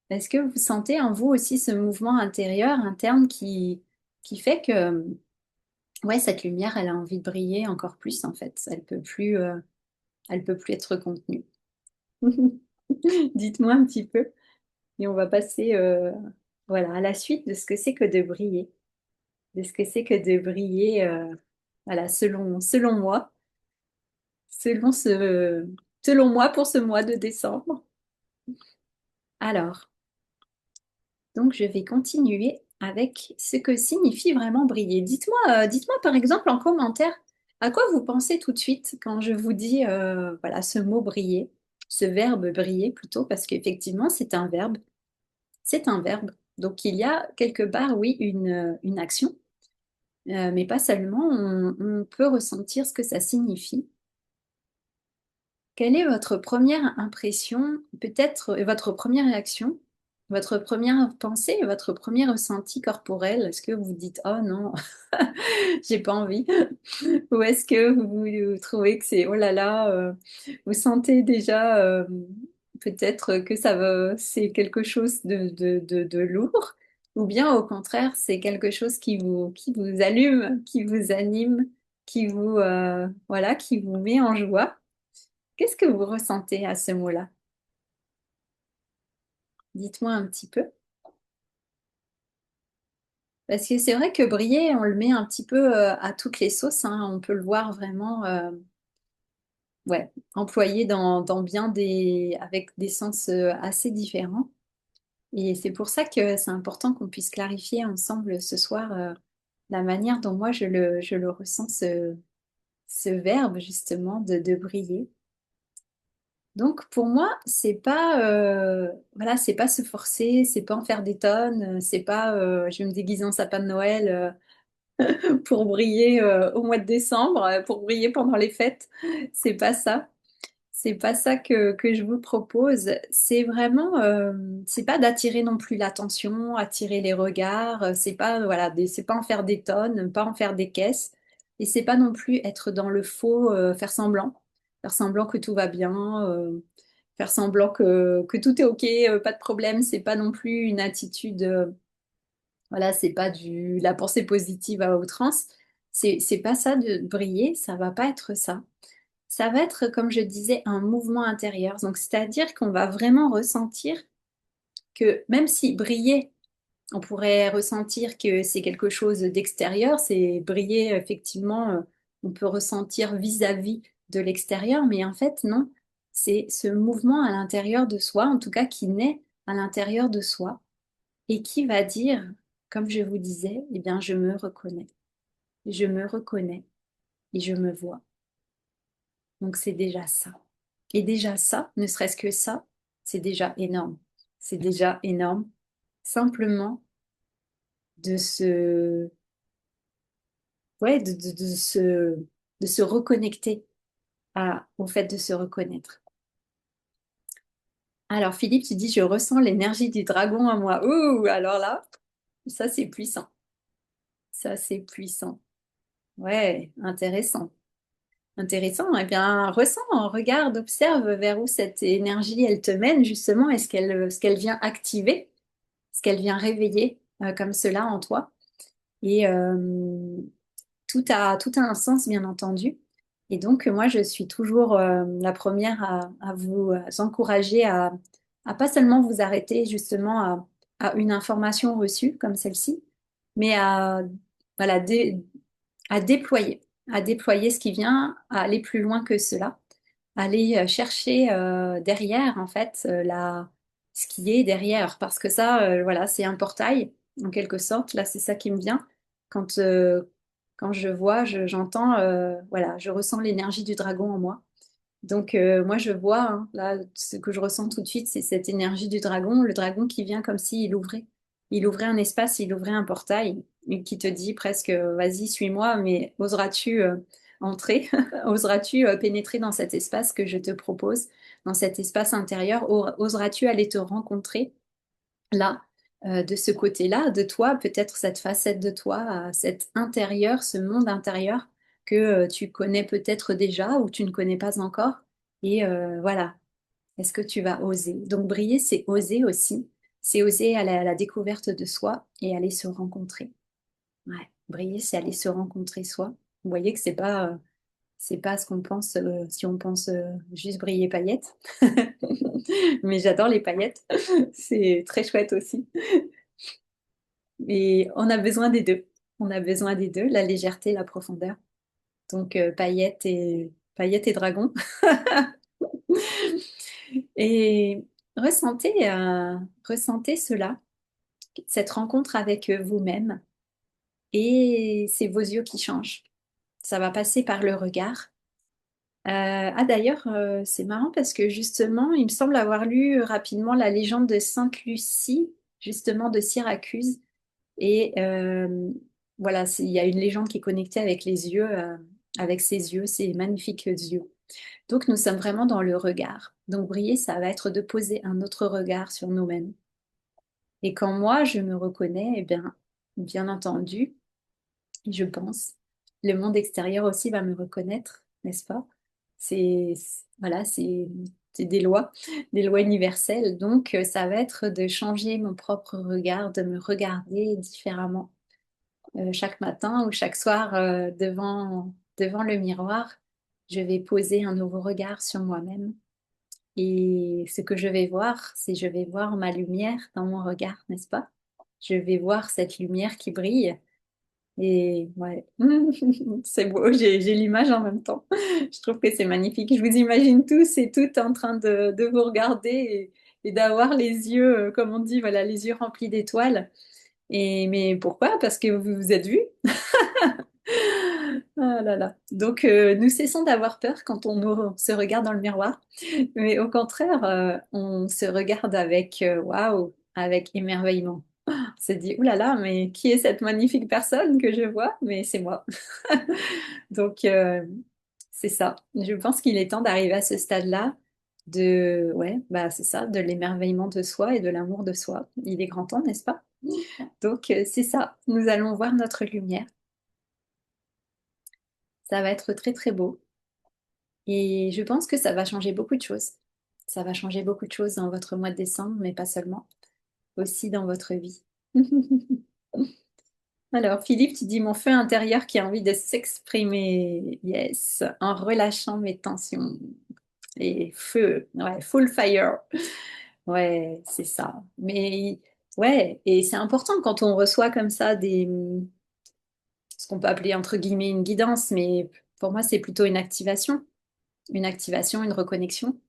Est-ce que vous sentez en vous aussi ce mouvement intérieur, interne qui fait que, ouais, cette lumière, elle a envie de briller encore plus en fait. Elle peut plus être contenue. Dites-moi un petit peu et on va passer, voilà, à la suite de ce que c'est que de briller, de ce que c'est que de briller, voilà, selon moi. Selon selon moi pour ce mois de décembre. Alors, donc je vais continuer avec ce que signifie vraiment briller. Dites-moi par exemple en commentaire à quoi vous pensez tout de suite quand je vous dis voilà ce mot briller, ce verbe briller plutôt parce qu'effectivement c'est un verbe, c'est un verbe. Donc il y a quelque part oui une action, mais pas seulement. On peut ressentir ce que ça signifie. Quelle est votre première impression, peut-être, et votre première réaction, votre première pensée, votre premier ressenti corporel? Est-ce que vous dites, oh non, j'ai pas envie? Ou est-ce que vous trouvez que c'est, oh là là, vous sentez déjà peut-être que c'est quelque chose de lourd? Ou bien au contraire, c'est quelque chose qui vous allume, qui vous anime, voilà, qui vous met en joie? Qu'est-ce que vous ressentez à ce mot-là? Dites-moi un petit peu. Parce que c'est vrai que briller, on le met un petit peu à toutes les sauces, hein. On peut le voir vraiment ouais, employé dans avec des sens assez différents. Et c'est pour ça que c'est important qu'on puisse clarifier ensemble ce soir la manière dont moi je le ressens, ce verbe justement de briller. Donc pour moi, c'est pas voilà, c'est pas se forcer, c'est pas en faire des tonnes, c'est pas je vais me déguiser en sapin de Noël pour briller au mois de décembre, pour briller pendant les fêtes. C'est pas ça. C'est pas ça que je vous propose. C'est vraiment c'est pas d'attirer non plus l'attention, attirer les regards, c'est pas voilà, c'est pas en faire des tonnes, pas en faire des caisses et c'est pas non plus être dans le faux, faire semblant que tout va bien, faire semblant que tout est OK, pas de problème, c'est pas non plus une attitude, voilà, c'est pas la pensée positive à outrance. C'est pas ça de briller, ça va pas être ça. Ça va être, comme je disais, un mouvement intérieur. Donc, c'est-à-dire qu'on va vraiment ressentir que même si briller, on pourrait ressentir que c'est quelque chose d'extérieur, c'est briller, effectivement, on peut ressentir vis-à-vis de l'extérieur, mais en fait, non. C'est ce mouvement à l'intérieur de soi, en tout cas qui naît à l'intérieur de soi et qui va dire, comme je vous disais, eh bien, je me reconnais et je me vois. Donc, c'est déjà ça. Et déjà ça, ne serait-ce que ça, c'est déjà énorme. C'est déjà énorme. Simplement de se, ouais, de se reconnecter au fait de se reconnaître. Alors Philippe, tu dis, je ressens l'énergie du dragon en moi. Ouh, alors là, ça c'est puissant. Ça c'est puissant. Ouais, intéressant. Intéressant. Eh bien, ressens, regarde, observe vers où cette énergie, elle te mène justement. Est-ce qu'elle vient activer? Est-ce qu'elle vient réveiller comme cela en toi? Et tout a un sens, bien entendu. Et donc, moi, je suis toujours la première à vous encourager à pas seulement vous arrêter justement à une information reçue comme celle-ci, mais voilà, à déployer ce qui vient, à aller plus loin que cela, aller chercher derrière, en fait, ce qui est derrière. Parce que ça, voilà, c'est un portail, en quelque sorte. Là, c'est ça qui me vient. Quand, euh, quand je vois, j'entends, voilà, je ressens l'énergie du dragon en moi. Donc, moi, je vois, hein, là, ce que je ressens tout de suite, c'est cette énergie du dragon, le dragon qui vient comme s'il ouvrait. Il ouvrait un espace, il ouvrait un portail, et qui te dit presque, vas-y, suis-moi, mais oseras-tu entrer? Oseras-tu pénétrer dans cet espace que je te propose, dans cet espace intérieur? Oseras-tu aller te rencontrer là, de ce côté-là, de toi, peut-être cette facette de toi, cet intérieur, ce monde intérieur que tu connais peut-être déjà ou tu ne connais pas encore. Et voilà, est-ce que tu vas oser? Donc briller, c'est oser aussi. C'est oser aller à la découverte de soi et aller se rencontrer. Ouais, briller, c'est aller se rencontrer soi. Vous voyez que c'est pas ce qu'on pense si on pense juste briller paillettes. Mais j'adore les paillettes. C'est très chouette aussi. Et on a besoin des deux. On a besoin des deux, la légèreté, la profondeur. Donc paillettes et dragons. Et ressentez cela, cette rencontre avec vous-même. Et c'est vos yeux qui changent. Ça va passer par le regard. Ah d'ailleurs, c'est marrant parce que justement, il me semble avoir lu rapidement la légende de Sainte Lucie, justement de Syracuse. Et voilà, il y a une légende qui est connectée avec les yeux, avec ses yeux, ces magnifiques yeux. Donc nous sommes vraiment dans le regard. Donc briller, ça va être de poser un autre regard sur nous-mêmes. Et quand moi, je me reconnais, eh bien entendu, je pense, le monde extérieur aussi va me reconnaître, n'est-ce pas? Voilà, c'est des lois universelles. Donc ça va être de changer mon propre regard, de me regarder différemment chaque matin ou chaque soir devant le miroir, je vais poser un nouveau regard sur moi-même. Et ce que je vais voir, c'est je vais voir ma lumière dans mon regard, n'est-ce pas? Je vais voir cette lumière qui brille. Et ouais, c'est beau, j'ai l'image en même temps. Je trouve que c'est magnifique. Je vous imagine tous et toutes en train de vous regarder et d'avoir les yeux, comme on dit, voilà, les yeux remplis d'étoiles. Et mais pourquoi? Parce que vous vous êtes vus. Ah là là. Donc, nous cessons d'avoir peur quand se regarde dans le miroir, mais au contraire, on se regarde avec waouh, avec émerveillement. On se dit, ouh là là, mais qui est cette magnifique personne que je vois? Mais c'est moi. Donc, c'est ça. Je pense qu'il est temps d'arriver à ce stade-là ouais, bah c'est ça, de l'émerveillement de soi et de l'amour de soi. Il est grand temps, n'est-ce pas? Donc, c'est ça. Nous allons voir notre lumière. Ça va être très très beau. Et je pense que ça va changer beaucoup de choses. Ça va changer beaucoup de choses dans votre mois de décembre, mais pas seulement, aussi dans votre vie. Alors, Philippe, tu dis mon feu intérieur qui a envie de s'exprimer. Yes, en relâchant mes tensions. Et feu, ouais, full fire. Ouais, c'est ça. Mais ouais, et c'est important quand on reçoit comme ça ce qu'on peut appeler entre guillemets une guidance, mais pour moi, c'est plutôt une activation, une reconnexion.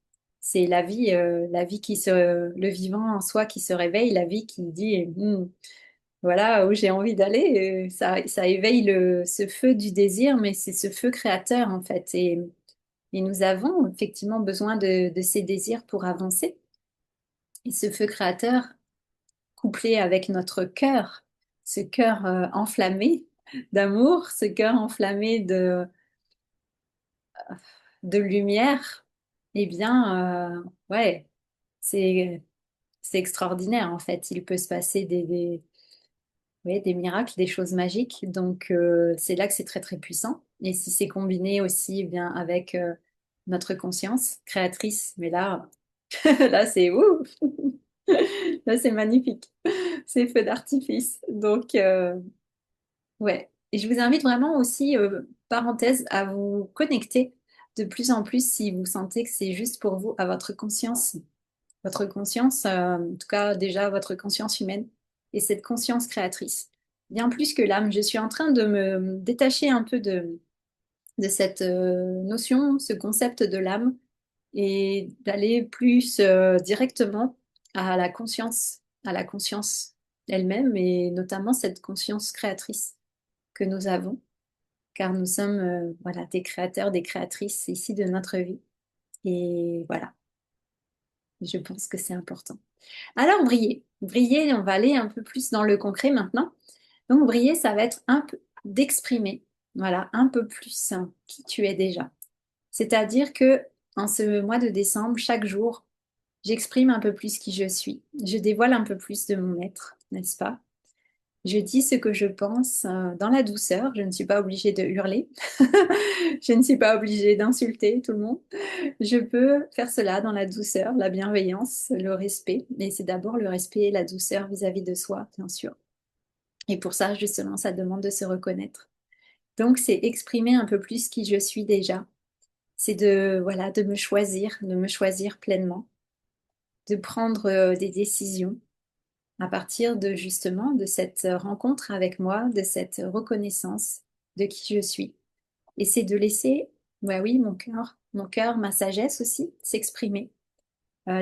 C'est la vie le vivant en soi qui se réveille, la vie qui dit, voilà où j'ai envie d'aller. Ça éveille ce feu du désir, mais c'est ce feu créateur en fait. Et nous avons effectivement besoin de ces désirs pour avancer. Et ce feu créateur, couplé avec notre cœur, ce cœur enflammé d'amour, ce cœur enflammé de lumière, eh bien, ouais, c'est, c'est extraordinaire en fait. Il peut se passer ouais, des miracles, des choses magiques. Donc, c'est là que c'est très très puissant. Et si c'est combiné aussi eh bien avec notre conscience créatrice, mais là, là c'est ouh, là c'est magnifique, c'est feu d'artifice. Donc, ouais. Et je vous invite vraiment aussi, parenthèse, à vous connecter de plus en plus si vous sentez que c'est juste pour vous, à votre conscience. Votre conscience, en tout cas déjà votre conscience humaine et cette conscience créatrice. Bien plus que l'âme. Je suis en train de me détacher un peu de cette notion, ce concept de l'âme et d'aller plus directement à la conscience elle-même et notamment cette conscience créatrice que nous avons, car nous sommes voilà, des créateurs, des créatrices ici de notre vie. Et voilà, je pense que c'est important. Alors, briller. Briller, on va aller un peu plus dans le concret maintenant. Donc, briller, ça va être un peu d'exprimer, voilà, un peu plus qui tu es déjà. C'est-à-dire que en ce mois de décembre, chaque jour, j'exprime un peu plus qui je suis. Je dévoile un peu plus de mon être, n'est-ce pas? Je dis ce que je pense dans la douceur. Je ne suis pas obligée de hurler. Je ne suis pas obligée d'insulter tout le monde. Je peux faire cela dans la douceur, la bienveillance, le respect. Mais c'est d'abord le respect et la douceur vis-à-vis de soi, bien sûr. Et pour ça, justement, ça demande de se reconnaître. Donc, c'est exprimer un peu plus qui je suis déjà. C'est de, voilà, de me choisir pleinement, de prendre des décisions à partir de justement de cette rencontre avec moi, de cette reconnaissance de qui je suis. Et c'est de laisser, ouais, oui, mon cœur, ma sagesse aussi s'exprimer.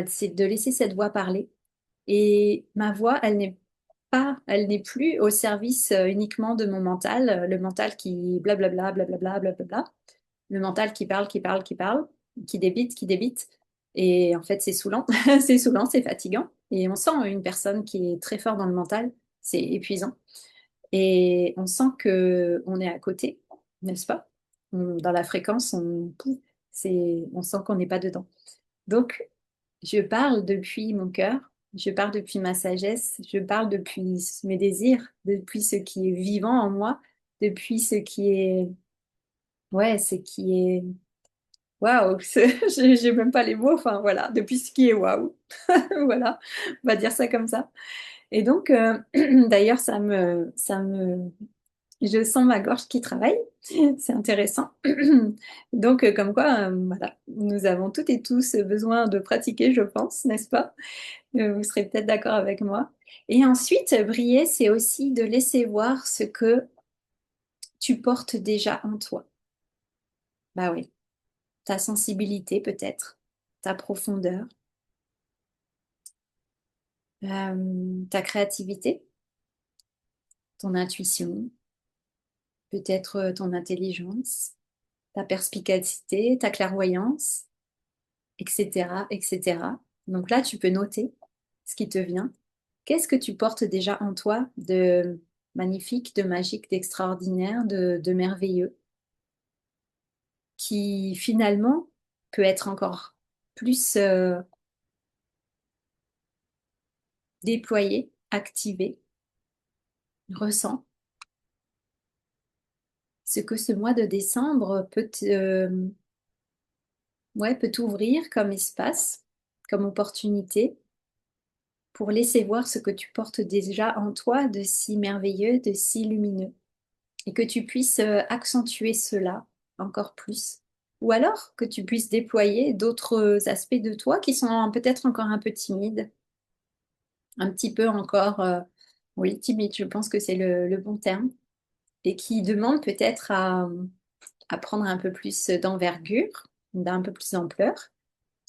C'est de laisser cette voix parler. Et ma voix, elle n'est plus au service uniquement de mon mental, le mental qui blablabla, blablabla, blablabla, le mental qui parle, qui parle, qui parle, qui débite, qui débite. Et en fait, c'est saoulant, c'est saoulant, c'est fatigant. Et on sent une personne qui est très forte dans le mental, c'est épuisant. Et on sent que on est à côté, n'est-ce pas? Dans la fréquence, on sent qu'on n'est pas dedans. Donc, je parle depuis mon cœur, je parle depuis ma sagesse, je parle depuis mes désirs, depuis ce qui est vivant en moi, depuis ce qui est, ouais, ce qui est, waouh, j'ai même pas les mots, enfin voilà, depuis ce qui est waouh, voilà, on va dire ça comme ça. Et donc, d'ailleurs, je sens ma gorge qui travaille, c'est intéressant. Donc, comme quoi, voilà, nous avons toutes et tous besoin de pratiquer, je pense, n'est-ce pas? Vous serez peut-être d'accord avec moi. Et ensuite, briller, c'est aussi de laisser voir ce que tu portes déjà en toi. Bah oui, ta sensibilité peut-être, ta profondeur, ta créativité, ton intuition, peut-être ton intelligence, ta perspicacité, ta clairvoyance, etc., etc. Donc là, tu peux noter ce qui te vient. Qu'est-ce que tu portes déjà en toi de magnifique, de magique, d'extraordinaire, de merveilleux, qui finalement peut être encore plus déployé, activé, ressent ce que ce mois de décembre ouais, peut t'ouvrir comme espace, comme opportunité pour laisser voir ce que tu portes déjà en toi de si merveilleux, de si lumineux, et que tu puisses accentuer cela encore plus. Ou alors que tu puisses déployer d'autres aspects de toi qui sont peut-être encore un peu timides, un petit peu encore, oui, timide, je pense que c'est le bon terme, et qui demandent peut-être à prendre un peu plus d'envergure, d'un peu plus d'ampleur.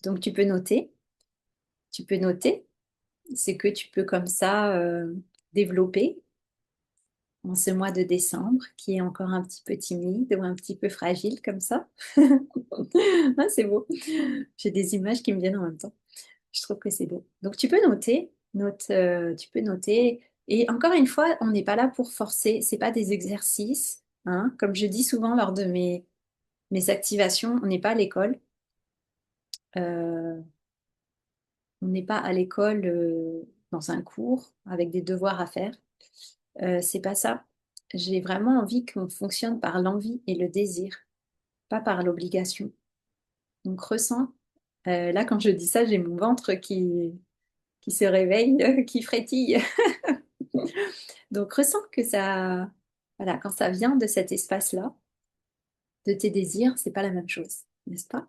Donc tu peux noter ce que tu peux comme ça développer en ce mois de décembre, qui est encore un petit peu timide ou un petit peu fragile comme ça. Ah, c'est beau. J'ai des images qui me viennent en même temps. Je trouve que c'est beau. Donc tu peux noter, tu peux noter Et encore une fois, on n'est pas là pour forcer, c'est pas des exercices, hein. Comme je dis souvent lors de mes activations, on n'est pas à l'école. Euh, on n'est pas à l'école dans un cours avec des devoirs à faire. C'est pas ça. J'ai vraiment envie qu'on fonctionne par l'envie et le désir, pas par l'obligation. Donc ressens. Là, quand je dis ça, j'ai mon ventre qui se réveille, qui frétille. Donc ressens que ça, voilà, quand ça vient de cet espace-là, de tes désirs, c'est pas la même chose, n'est-ce pas?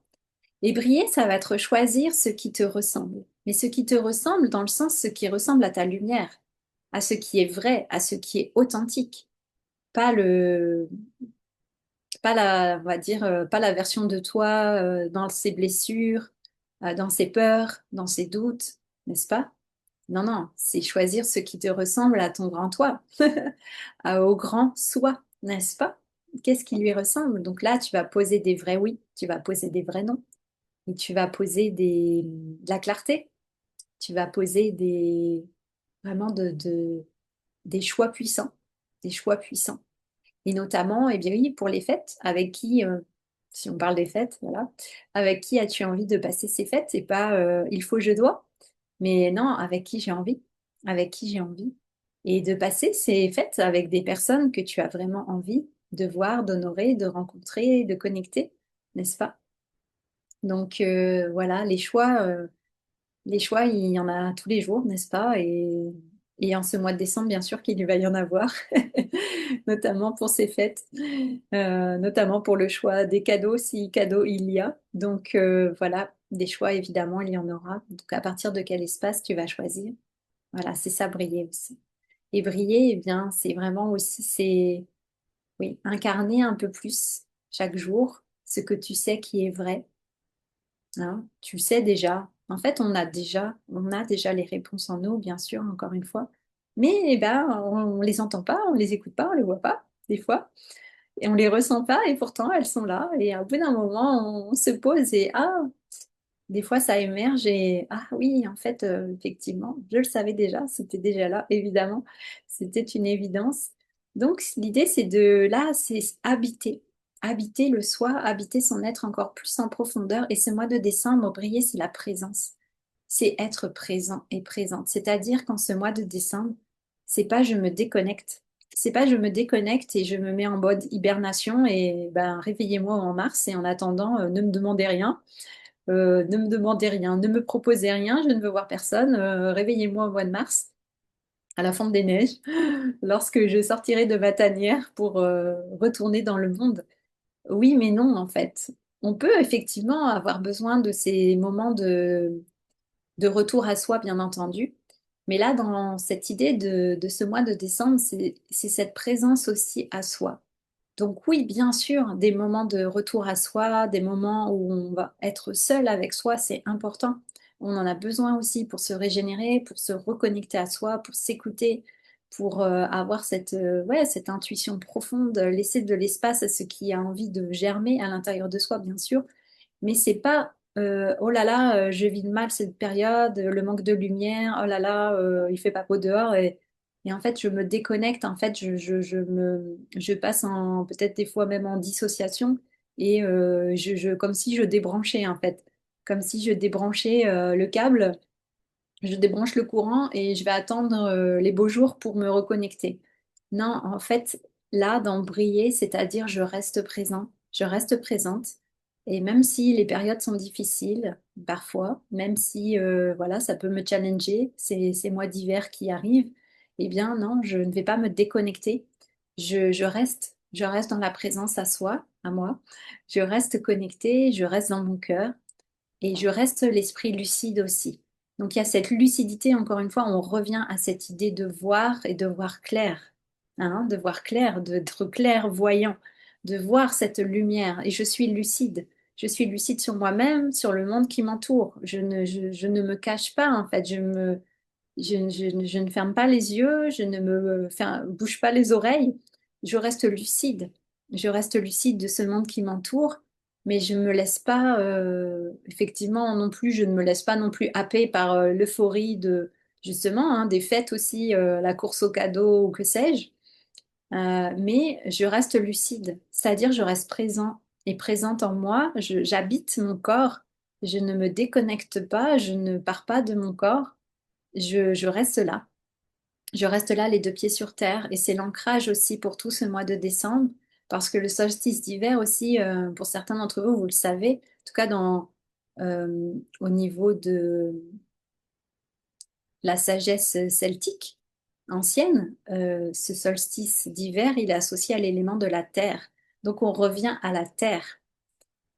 Et briller, ça va être choisir ce qui te ressemble. Mais ce qui te ressemble dans le sens ce qui ressemble à ta lumière, à ce qui est vrai, à ce qui est authentique. Pas le, pas la, on va dire, pas la version de toi dans ses blessures, dans ses peurs, dans ses doutes, n'est-ce pas? Non, non, c'est choisir ce qui te ressemble à ton grand toi, au grand soi, n'est-ce pas? Qu'est-ce qui lui ressemble? Donc là, tu vas poser des vrais oui, tu vas poser des vrais non, et tu vas poser de la clarté, tu vas poser vraiment des choix puissants, des choix puissants. Et notamment, eh bien oui, pour les fêtes, avec qui, si on parle des fêtes, voilà, avec qui as-tu envie de passer ces fêtes? C'est pas il faut, je dois, mais non, avec qui j'ai envie, avec qui j'ai envie. Et de passer ces fêtes avec des personnes que tu as vraiment envie de voir, d'honorer, de rencontrer, de connecter, n'est-ce pas? Donc voilà, les choix, il y en a tous les jours, n'est-ce pas? Et en ce mois de décembre, bien sûr qu'il va y en avoir, notamment pour ces fêtes, notamment pour le choix des cadeaux, si cadeaux il y a. Donc voilà, des choix, évidemment, il y en aura. Donc à partir de quel espace tu vas choisir? Voilà, c'est ça, briller aussi. Et briller, eh bien, c'est vraiment aussi, c'est, oui, incarner un peu plus chaque jour ce que tu sais qui est vrai, hein. Tu le sais déjà. En fait, on a déjà les réponses en nous, bien sûr, encore une fois. Mais eh ben, on les entend pas, on les écoute pas, on les voit pas, des fois. Et on les ressent pas, et pourtant, elles sont là. Et au bout d'un moment, on se pose et des fois, ça émerge et oui, en fait, effectivement, je le savais déjà, c'était déjà là, évidemment. C'était une évidence. Donc, l'idée, c'est là, c'est habiter. Habiter le soi, habiter son être encore plus en profondeur. Et ce mois de décembre, briller, c'est la présence. C'est être présent et présente. C'est-à-dire qu'en ce mois de décembre, c'est pas je me déconnecte. C'est pas je me déconnecte et je me mets en mode hibernation et ben réveillez-moi en mars et en attendant, ne me demandez rien. Ne me demandez rien, ne me proposez rien, je ne veux voir personne. Réveillez-moi au mois de mars, à la fonte des neiges, lorsque je sortirai de ma tanière pour retourner dans le monde. Oui, mais non, en fait. On peut effectivement avoir besoin de ces moments de retour à soi, bien entendu. Mais là, dans cette idée de ce mois de décembre, c'est cette présence aussi à soi. Donc oui, bien sûr, des moments de retour à soi, des moments où on va être seul avec soi, c'est important. On en a besoin aussi pour se régénérer, pour se reconnecter à soi, pour s'écouter, pour avoir ouais, cette intuition profonde, laisser de l'espace à ce qui a envie de germer à l'intérieur de soi, bien sûr. Mais c'est pas oh là là, je vis mal cette période, le manque de lumière, oh là là, il fait pas beau dehors et en fait je me déconnecte, en fait je passe en peut-être des fois même en dissociation et comme si je débranchais en fait, comme si je débranchais le câble, je débranche le courant et je vais attendre les beaux jours pour me reconnecter. Non, en fait, là, dans briller, c'est-à-dire je reste présent, je reste présente. Et même si les périodes sont difficiles, parfois, même si voilà, ça peut me challenger, ces mois d'hiver qui arrivent, eh bien non, je ne vais pas me déconnecter. Je reste dans la présence à soi, à moi. Je reste connectée, je reste dans mon cœur. Et je reste l'esprit lucide aussi. Donc il y a cette lucidité, encore une fois, on revient à cette idée de voir et de voir clair, hein, de voir clair, d'être clairvoyant, de voir cette lumière. Et je suis lucide. Je suis lucide sur moi-même, sur le monde qui m'entoure. Je ne me cache pas, en fait. Je ne ferme pas les yeux, je ne bouge pas les oreilles. Je reste lucide. Je reste lucide de ce monde qui m'entoure, mais je me laisse pas, effectivement non plus, je ne me laisse pas non plus happer par l'euphorie justement, hein, des fêtes aussi, la course au cadeau ou que sais-je. Mais je reste lucide, c'est-à-dire je reste présent et présente en moi, j'habite mon corps, je ne me déconnecte pas, je ne pars pas de mon corps, je reste là. Je reste là les deux pieds sur terre et c'est l'ancrage aussi pour tout ce mois de décembre parce que le solstice d'hiver aussi, pour certains d'entre vous, vous le savez, en tout cas au niveau de la sagesse celtique ancienne, ce solstice d'hiver, il est associé à l'élément de la terre. Donc on revient à la terre.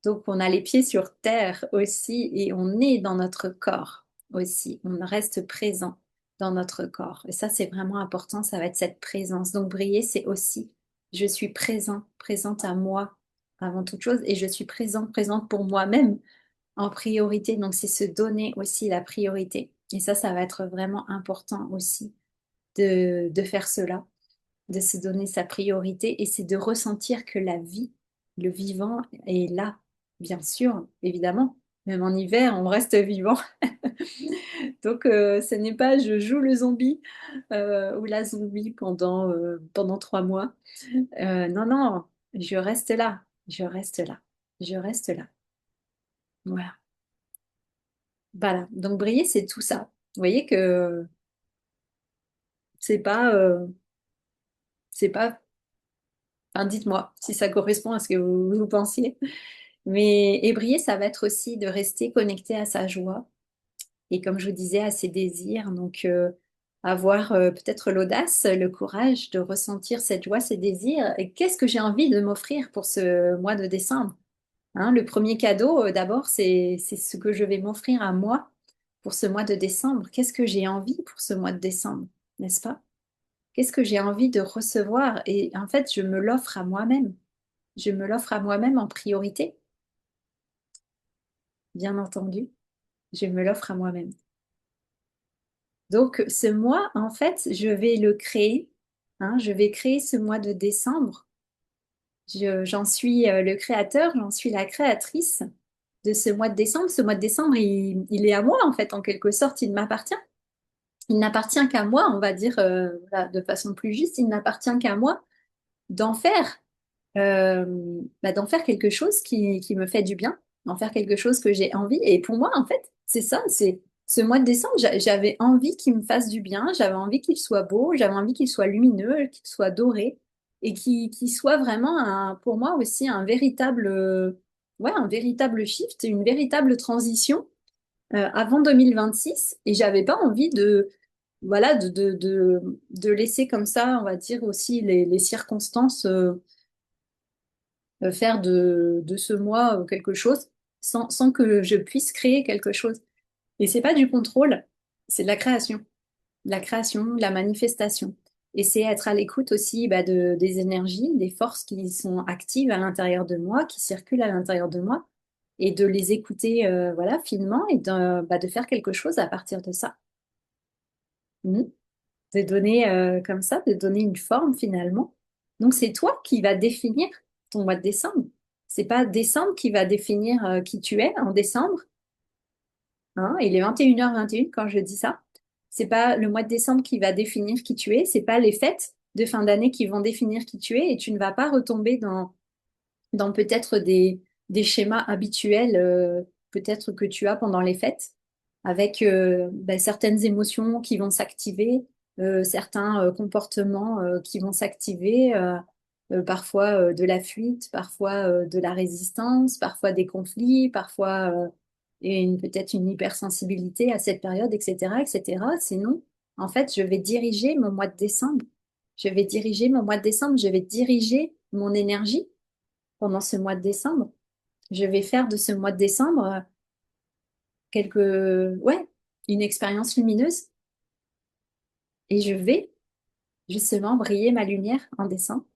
Donc on a les pieds sur terre aussi et on est dans notre corps aussi. On reste présent dans notre corps. Et ça, c'est vraiment important, ça va être cette présence. Donc briller, c'est aussi, je suis présent, présente à moi avant toute chose et je suis présente pour moi-même en priorité. Donc, c'est se donner aussi la priorité. Et ça va être vraiment important aussi de faire cela, de se donner sa priorité. Et c'est de ressentir que la vie, le vivant est là, bien sûr, évidemment. Même en hiver, on reste vivant. Donc, ce n'est pas je joue le zombie ou la zombie pendant 3 mois. Non, non, je reste là, je reste là, je reste là. Voilà. Voilà, donc briller, c'est tout ça. Vous voyez que c'est pas, enfin, dites-moi si ça correspond à ce que vous pensiez. Mais et briller, ça va être aussi de rester connecté à sa joie et comme je vous disais, à ses désirs. Donc avoir peut-être l'audace, le courage de ressentir cette joie, ces désirs. Et qu'est-ce que j'ai envie de m'offrir pour ce mois de décembre? Hein, le premier cadeau, d'abord, c'est ce que je vais m'offrir à moi pour ce mois de décembre. Qu'est-ce que j'ai envie pour ce mois de décembre, n'est-ce pas? Qu'est-ce que j'ai envie de recevoir? Et en fait, je me l'offre à moi-même. Je me l'offre à moi-même en priorité, bien entendu. Je me l'offre à moi-même. Donc, ce mois, en fait, je vais le créer. Hein, je vais créer ce mois de décembre. J'en suis le créateur, j'en suis la créatrice de ce mois de décembre. Ce mois de décembre, il est à moi, en fait, en quelque sorte, il m'appartient. Il n'appartient qu'à moi, on va dire voilà, de façon plus juste, il n'appartient qu'à moi d'en faire, euh, d'en faire quelque chose qui me fait du bien, d'en faire quelque chose que j'ai envie. Et pour moi, en fait, c'est ça, c'est ce mois de décembre, j'avais envie qu'il me fasse du bien, j'avais envie qu'il soit beau, j'avais envie qu'il soit lumineux, qu'il soit doré et qu'il soit vraiment, pour moi aussi, ouais, un véritable shift, une véritable transition avant 2026. Et j'avais pas envie voilà, de laisser comme ça, on va dire aussi les circonstances faire de ce mois quelque chose sans que je puisse créer quelque chose. Et c'est pas du contrôle, c'est de la création. De la création, de la manifestation. Et c'est être à l'écoute aussi bah, des énergies, des forces qui sont actives à l'intérieur de moi, qui circulent à l'intérieur de moi, et de les écouter voilà, finement et de faire quelque chose à partir de ça. Mhm. De donner comme ça, de donner une forme finalement. Donc c'est toi qui vas définir ton mois de décembre. C'est pas décembre qui va définir qui tu es en décembre. Hein, il est 21h21 quand je dis ça. C'est pas le mois de décembre qui va définir qui tu es. C'est pas les fêtes de fin d'année qui vont définir qui tu es. Et tu ne vas pas retomber dans peut-être des schémas habituels peut-être que tu as pendant les fêtes, avec ben, certaines émotions qui vont s'activer, certains comportements qui vont s'activer, parfois de la fuite, parfois de la résistance, parfois des conflits, parfois peut-être une hypersensibilité à cette période, etc., etc. Sinon, en fait, je vais diriger mon mois de décembre. Je vais diriger mon mois de décembre, je vais diriger mon énergie pendant ce mois de décembre. Je vais faire de ce mois de décembre ouais, une expérience lumineuse et je vais justement briller ma lumière en décembre.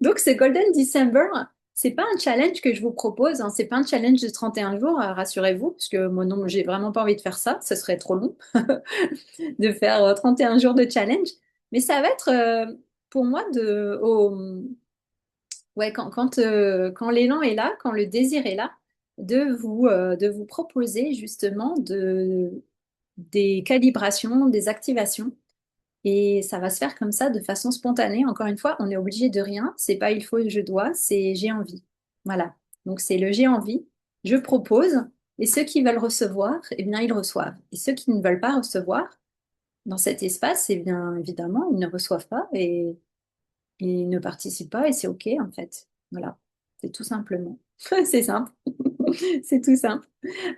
Donc, ce Golden December, c'est pas un challenge que je vous propose, hein, c'est pas un challenge de 31 jours, rassurez-vous, parce que moi non, j'ai vraiment pas envie de faire ça, ce serait trop long de faire 31 jours de challenge. Mais ça va être pour moi ouais, quand l'élan est là, quand le désir est là, de vous proposer justement des calibrations, des activations. Et ça va se faire comme ça de façon spontanée. Encore une fois, on est obligé de rien. C'est pas il faut, je dois, c'est j'ai envie. Voilà. Donc c'est le j'ai envie, je propose, et ceux qui veulent recevoir, eh bien ils reçoivent. Et ceux qui ne veulent pas recevoir dans cet espace, eh bien évidemment, ils ne reçoivent pas et ils ne participent pas et c'est OK en fait. Voilà. C'est tout simplement. C'est simple. C'est tout simple.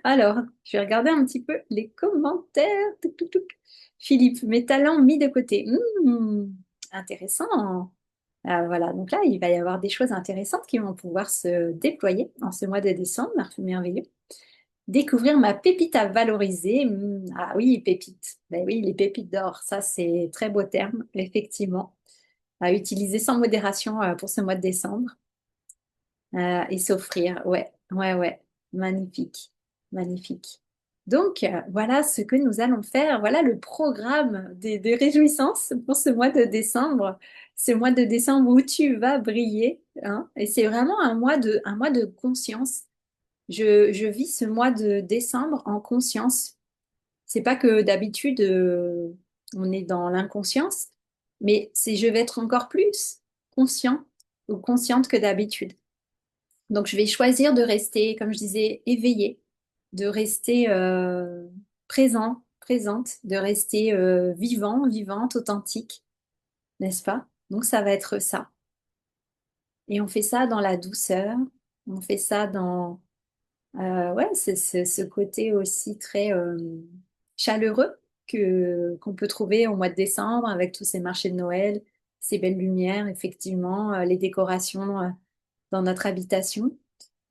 Alors, je vais regarder un petit peu les commentaires. Touc, touc, touc. Philippe, mes talents mis de côté. Intéressant. Ah, voilà, donc là, il va y avoir des choses intéressantes qui vont pouvoir se déployer en ce mois de décembre. Merveilleux. Découvrir ma pépite à valoriser. Ah oui, pépite. Ben oui, les pépites d'or, ça c'est très beau terme, effectivement. À utiliser sans modération pour ce mois de décembre. Et s'offrir. Ouais, ouais, ouais. Magnifique. Magnifique. Donc, voilà ce que nous allons faire. Voilà le programme des réjouissances pour ce mois de décembre. Ce mois de décembre où tu vas briller, hein. Et c'est vraiment un mois de conscience. Je vis ce mois de décembre en conscience. C'est pas que d'habitude, on est dans l'inconscience, mais c'est je vais être encore plus conscient ou consciente que d'habitude. Donc, je vais choisir de rester, comme je disais, éveillée, de rester présent, présente, de rester vivant, vivante, authentique, n'est-ce pas? Donc, ça va être ça. Et on fait ça dans la douceur, on fait ça dans ouais, c'est ce côté aussi très chaleureux qu'on peut trouver au mois de décembre avec tous ces marchés de Noël, ces belles lumières, effectivement, les décorations dans notre habitation.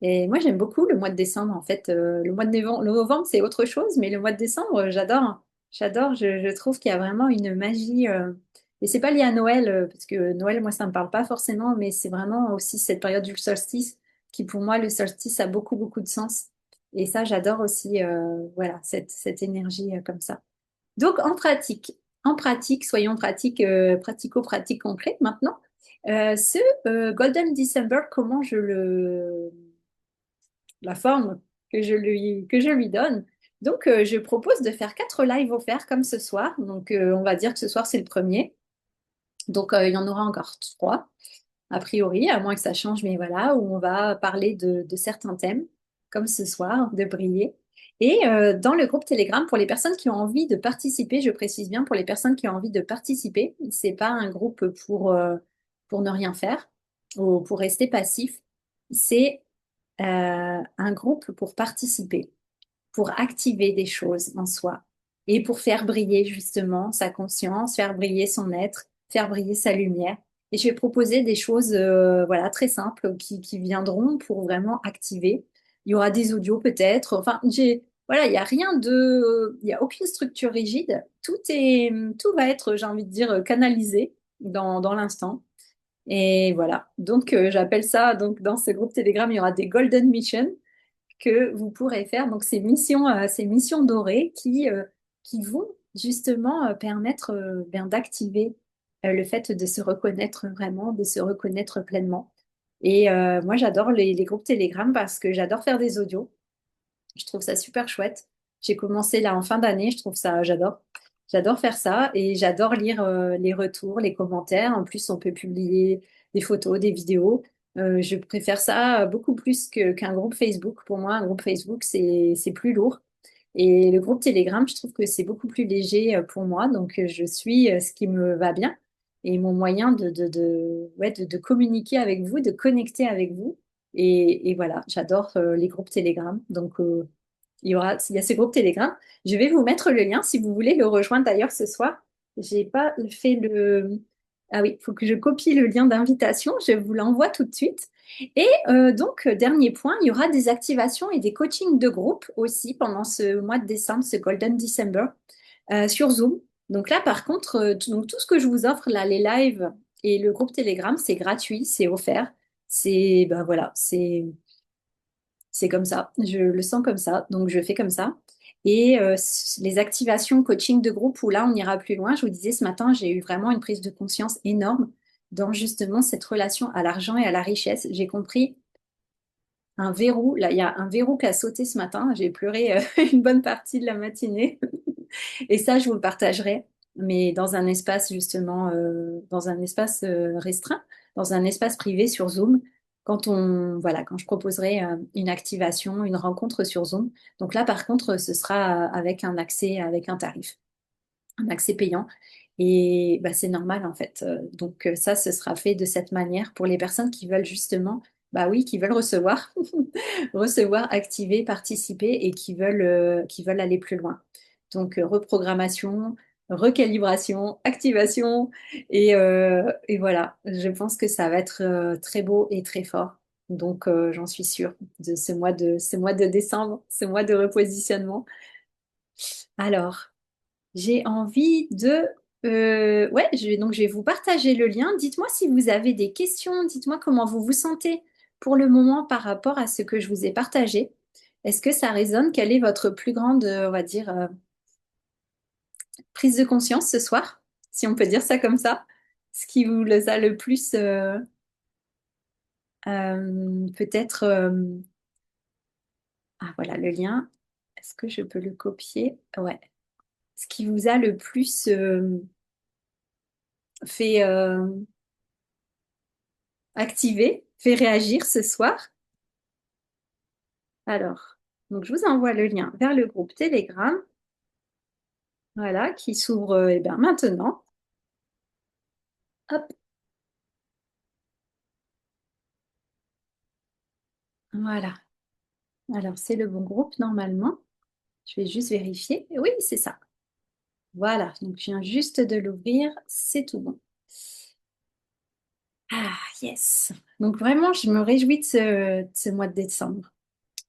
Et moi, j'aime beaucoup le mois de décembre. En fait, le mois de novembre, c'est autre chose, mais le mois de décembre, j'adore. J'adore. Je trouve qu'il y a vraiment une magie. Et c'est pas lié à Noël, parce que Noël, moi, ça me parle pas forcément, mais c'est vraiment aussi cette période du solstice qui, pour moi, le solstice a beaucoup, beaucoup de sens. Et ça, j'adore aussi, voilà, cette énergie comme ça. Donc, en pratique, soyons pratiques, pratico-pratique concret maintenant. Ce Golden December, comment je la forme que je lui donne. Donc, je propose de faire 4 lives offerts comme ce soir. Donc, on va dire que ce soir, c'est le premier. Donc, il y en aura encore 3, a priori, à moins que ça change, mais voilà, où on va parler de certains thèmes, comme ce soir, de briller. Et dans le groupe Telegram, pour les personnes qui ont envie de participer, je précise bien, pour les personnes qui ont envie de participer, c'est pas un groupe pour ne rien faire ou pour rester passif. C'est un groupe pour participer, pour activer des choses en soi et pour faire briller justement sa conscience, faire briller son être, faire briller sa lumière. Et je vais proposer des choses voilà, très simples qui viendront pour vraiment activer. Il y aura des audios peut-être. Enfin, voilà, il n'y a rien de, il n'y a aucune structure rigide. Tout va être, j'ai envie de dire, canalisé dans l'instant. Et voilà. Donc, j'appelle ça, donc, dans ce groupe Telegram, il y aura des Golden Missions que vous pourrez faire. Donc, ces missions dorées qui vont justement permettre bien d'activer le fait de se reconnaître vraiment, de se reconnaître pleinement. Et moi, j'adore les groupes Telegram parce que j'adore faire des audios. Je trouve ça super chouette. J'ai commencé là en fin d'année, je trouve ça, j'adore. J'adore faire ça et j'adore lire les retours, les commentaires. En plus, on peut publier des photos, des vidéos. Je préfère ça beaucoup plus qu'un groupe Facebook. Pour moi, un groupe Facebook, c'est plus lourd. Et le groupe Telegram, je trouve que c'est beaucoup plus léger pour moi. Donc, je suis ce qui me va bien et mon moyen ouais, de communiquer avec vous, de connecter avec vous. Et voilà, j'adore les groupes Telegram. Donc, il y a ce groupe Telegram. Je vais vous mettre le lien si vous voulez le rejoindre d'ailleurs ce soir. J'ai pas fait le. Ah oui, il faut que je copie le lien d'invitation. Je vous l'envoie tout de suite. Et donc, dernier point, il y aura des activations et des coachings de groupe aussi pendant ce mois de décembre, ce Golden December, sur Zoom. Donc là, par contre, donc tout ce que je vous offre, là, les lives et le groupe Telegram, c'est gratuit, c'est offert. C'est, ben voilà, c'est comme ça, je le sens comme ça, donc je fais comme ça. Et les activations coaching de groupe où là on ira plus loin, je vous disais ce matin, j'ai eu vraiment une prise de conscience énorme dans justement cette relation à l'argent et à la richesse. J'ai compris un verrou, là il y a un verrou qui a sauté ce matin, j'ai pleuré une bonne partie de la matinée Et ça, je vous le partagerai, mais dans un espace justement, dans un espace restreint, dans un espace privé sur Zoom, voilà, quand je proposerai une activation, une rencontre sur Zoom. Donc là, par contre, ce sera avec un accès, avec un accès payant. Et bah, c'est normal en fait. Donc ça, ce sera fait de cette manière pour les personnes qui veulent justement, bah oui, qui veulent recevoir, recevoir, activer, participer et qui veulent aller plus loin. Donc reprogrammation, recalibration, activation et voilà. Je pense que ça va être très beau et très fort. Donc j'en suis sûre de ce mois de décembre, ce mois de repositionnement. Alors. J'ai envie de... ouais, donc je vais vous partager le lien. Dites-moi si vous avez des questions. Dites-moi comment vous vous sentez pour le moment par rapport à ce que je vous ai partagé. Est-ce que ça résonne? Quelle est votre plus grande, on va dire, prise de conscience ce soir, si on peut dire ça comme ça? Ce qui vous les a le plus, peut-être... ah voilà, le lien. Est-ce que je peux le copier? Ouais. Ce qui vous a le plus fait... activé, fait réagir ce soir. Alors, donc je vous envoie le lien vers le groupe Telegram, voilà, qui s'ouvre eh bien, maintenant. Hop, voilà. Alors, c'est le bon groupe normalement. Je vais juste vérifier. Oui, c'est ça. Voilà, donc je viens juste de l'ouvrir, c'est tout bon. Ah, yes. Donc vraiment, je me réjouis de ce mois de décembre.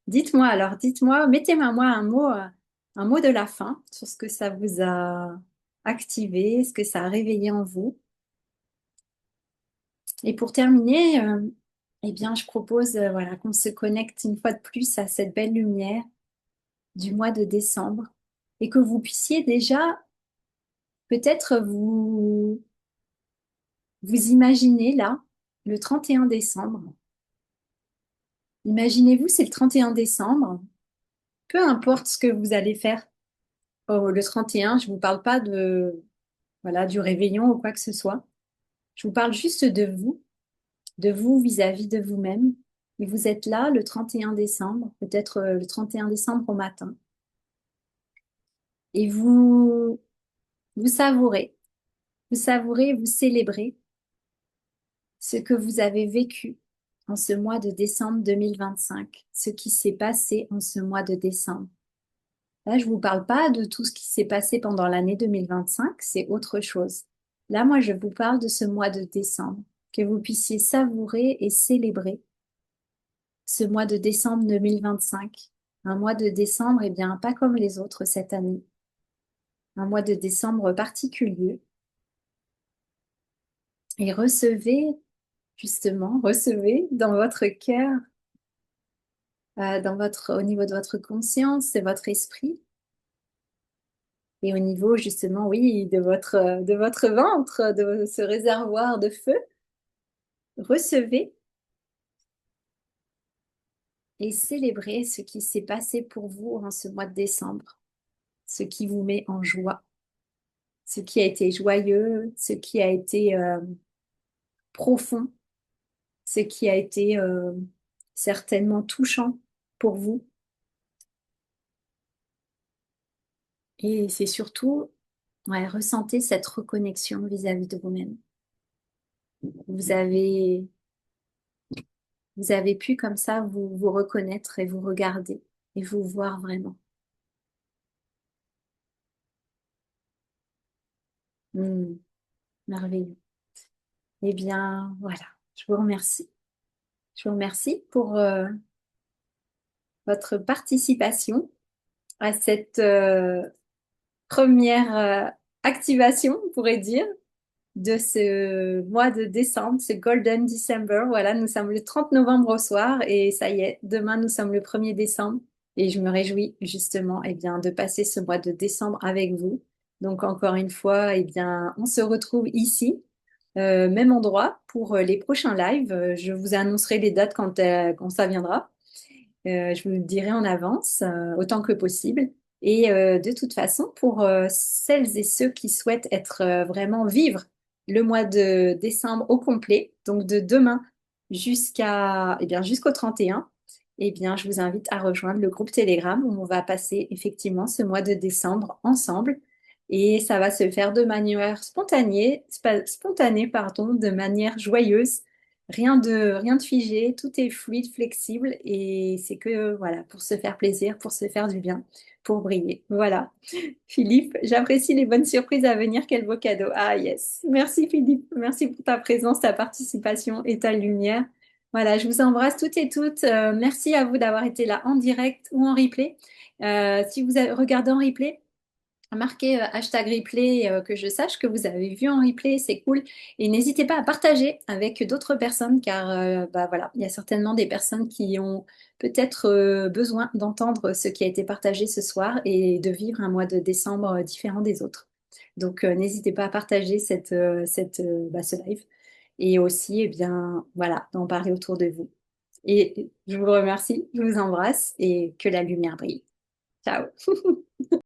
Dites-moi alors, dites-moi, mettez-moi un mot de la fin sur ce que ça vous a activé, ce que ça a réveillé en vous. Et pour terminer, eh bien, je propose voilà, qu'on se connecte une fois de plus à cette belle lumière du mois de décembre et que vous puissiez déjà peut-être vous imaginer là, le 31 décembre. Imaginez-vous, c'est le 31 décembre, peu importe ce que vous allez faire le 31, je ne vous parle pas de, voilà, du réveillon ou quoi que ce soit. Je vous parle juste de vous vis-à-vis de vous-même. Et vous êtes là le 31 décembre, peut-être le 31 décembre au matin, et vous savourez, vous savourez, vous célébrez ce que vous avez vécu en ce mois de décembre 2025, ce qui s'est passé en ce mois de décembre. Là, je ne vous parle pas de tout ce qui s'est passé pendant l'année 2025, c'est autre chose. Là, moi, je vous parle de ce mois de décembre, que vous puissiez savourer et célébrer ce mois de décembre 2025. Un mois de décembre, eh bien, pas comme les autres cette année. Un mois de décembre particulier. Et recevez, justement, recevez dans votre cœur, au niveau de votre conscience, de votre esprit, et au niveau, justement, oui, de votre ventre, de ce réservoir de feu, recevez et célébrez ce qui s'est passé pour vous en ce mois de décembre, ce qui vous met en joie, ce qui a été joyeux, ce qui a été profond, ce qui a été certainement touchant pour vous. Et c'est surtout, ouais, ressentez cette reconnexion vis-à-vis de vous-même. Vous avez, vous avez pu comme ça vous reconnaître et vous regarder et vous voir vraiment. Hmm, merveilleux. Eh bien, voilà, je vous remercie. Je vous remercie pour votre participation à cette première activation, on pourrait dire, de ce mois de décembre, ce Golden December. Voilà, nous sommes le 30 novembre au soir et ça y est, demain nous sommes le 1er décembre et je me réjouis justement eh bien, de passer ce mois de décembre avec vous. Donc encore une fois, eh bien, on se retrouve ici, même endroit pour les prochains lives. Je vous annoncerai les dates quand ça viendra. Je vous le dirai en avance, autant que possible. Et de toute façon, pour celles et ceux qui souhaitent être vraiment vivre le mois de décembre au complet, donc de demain jusqu'au 31, eh bien, je vous invite à rejoindre le groupe Telegram où on va passer effectivement ce mois de décembre ensemble. Et ça va se faire de manière spontanée, pardon, de manière joyeuse. Rien de figé, tout est fluide, flexible et c'est que voilà, pour se faire plaisir, pour se faire du bien, pour briller. Voilà. Philippe, j'apprécie les bonnes surprises à venir. Quel beau cadeau. Ah yes. Merci Philippe. Merci pour ta présence, ta participation et ta lumière. Voilà, je vous embrasse toutes et toutes. Merci à vous d'avoir été là en direct ou en replay. Si vous avez regardé en replay, marquez hashtag replay, que je sache que vous avez vu en replay, c'est cool. Et n'hésitez pas à partager avec d'autres personnes car bah voilà, il y a certainement des personnes qui ont peut-être besoin d'entendre ce qui a été partagé ce soir et de vivre un mois de décembre différent des autres. Donc n'hésitez pas à partager ce live et aussi eh bien voilà, d'en parler autour de vous. Et je vous remercie, je vous embrasse et que la lumière brille. Ciao.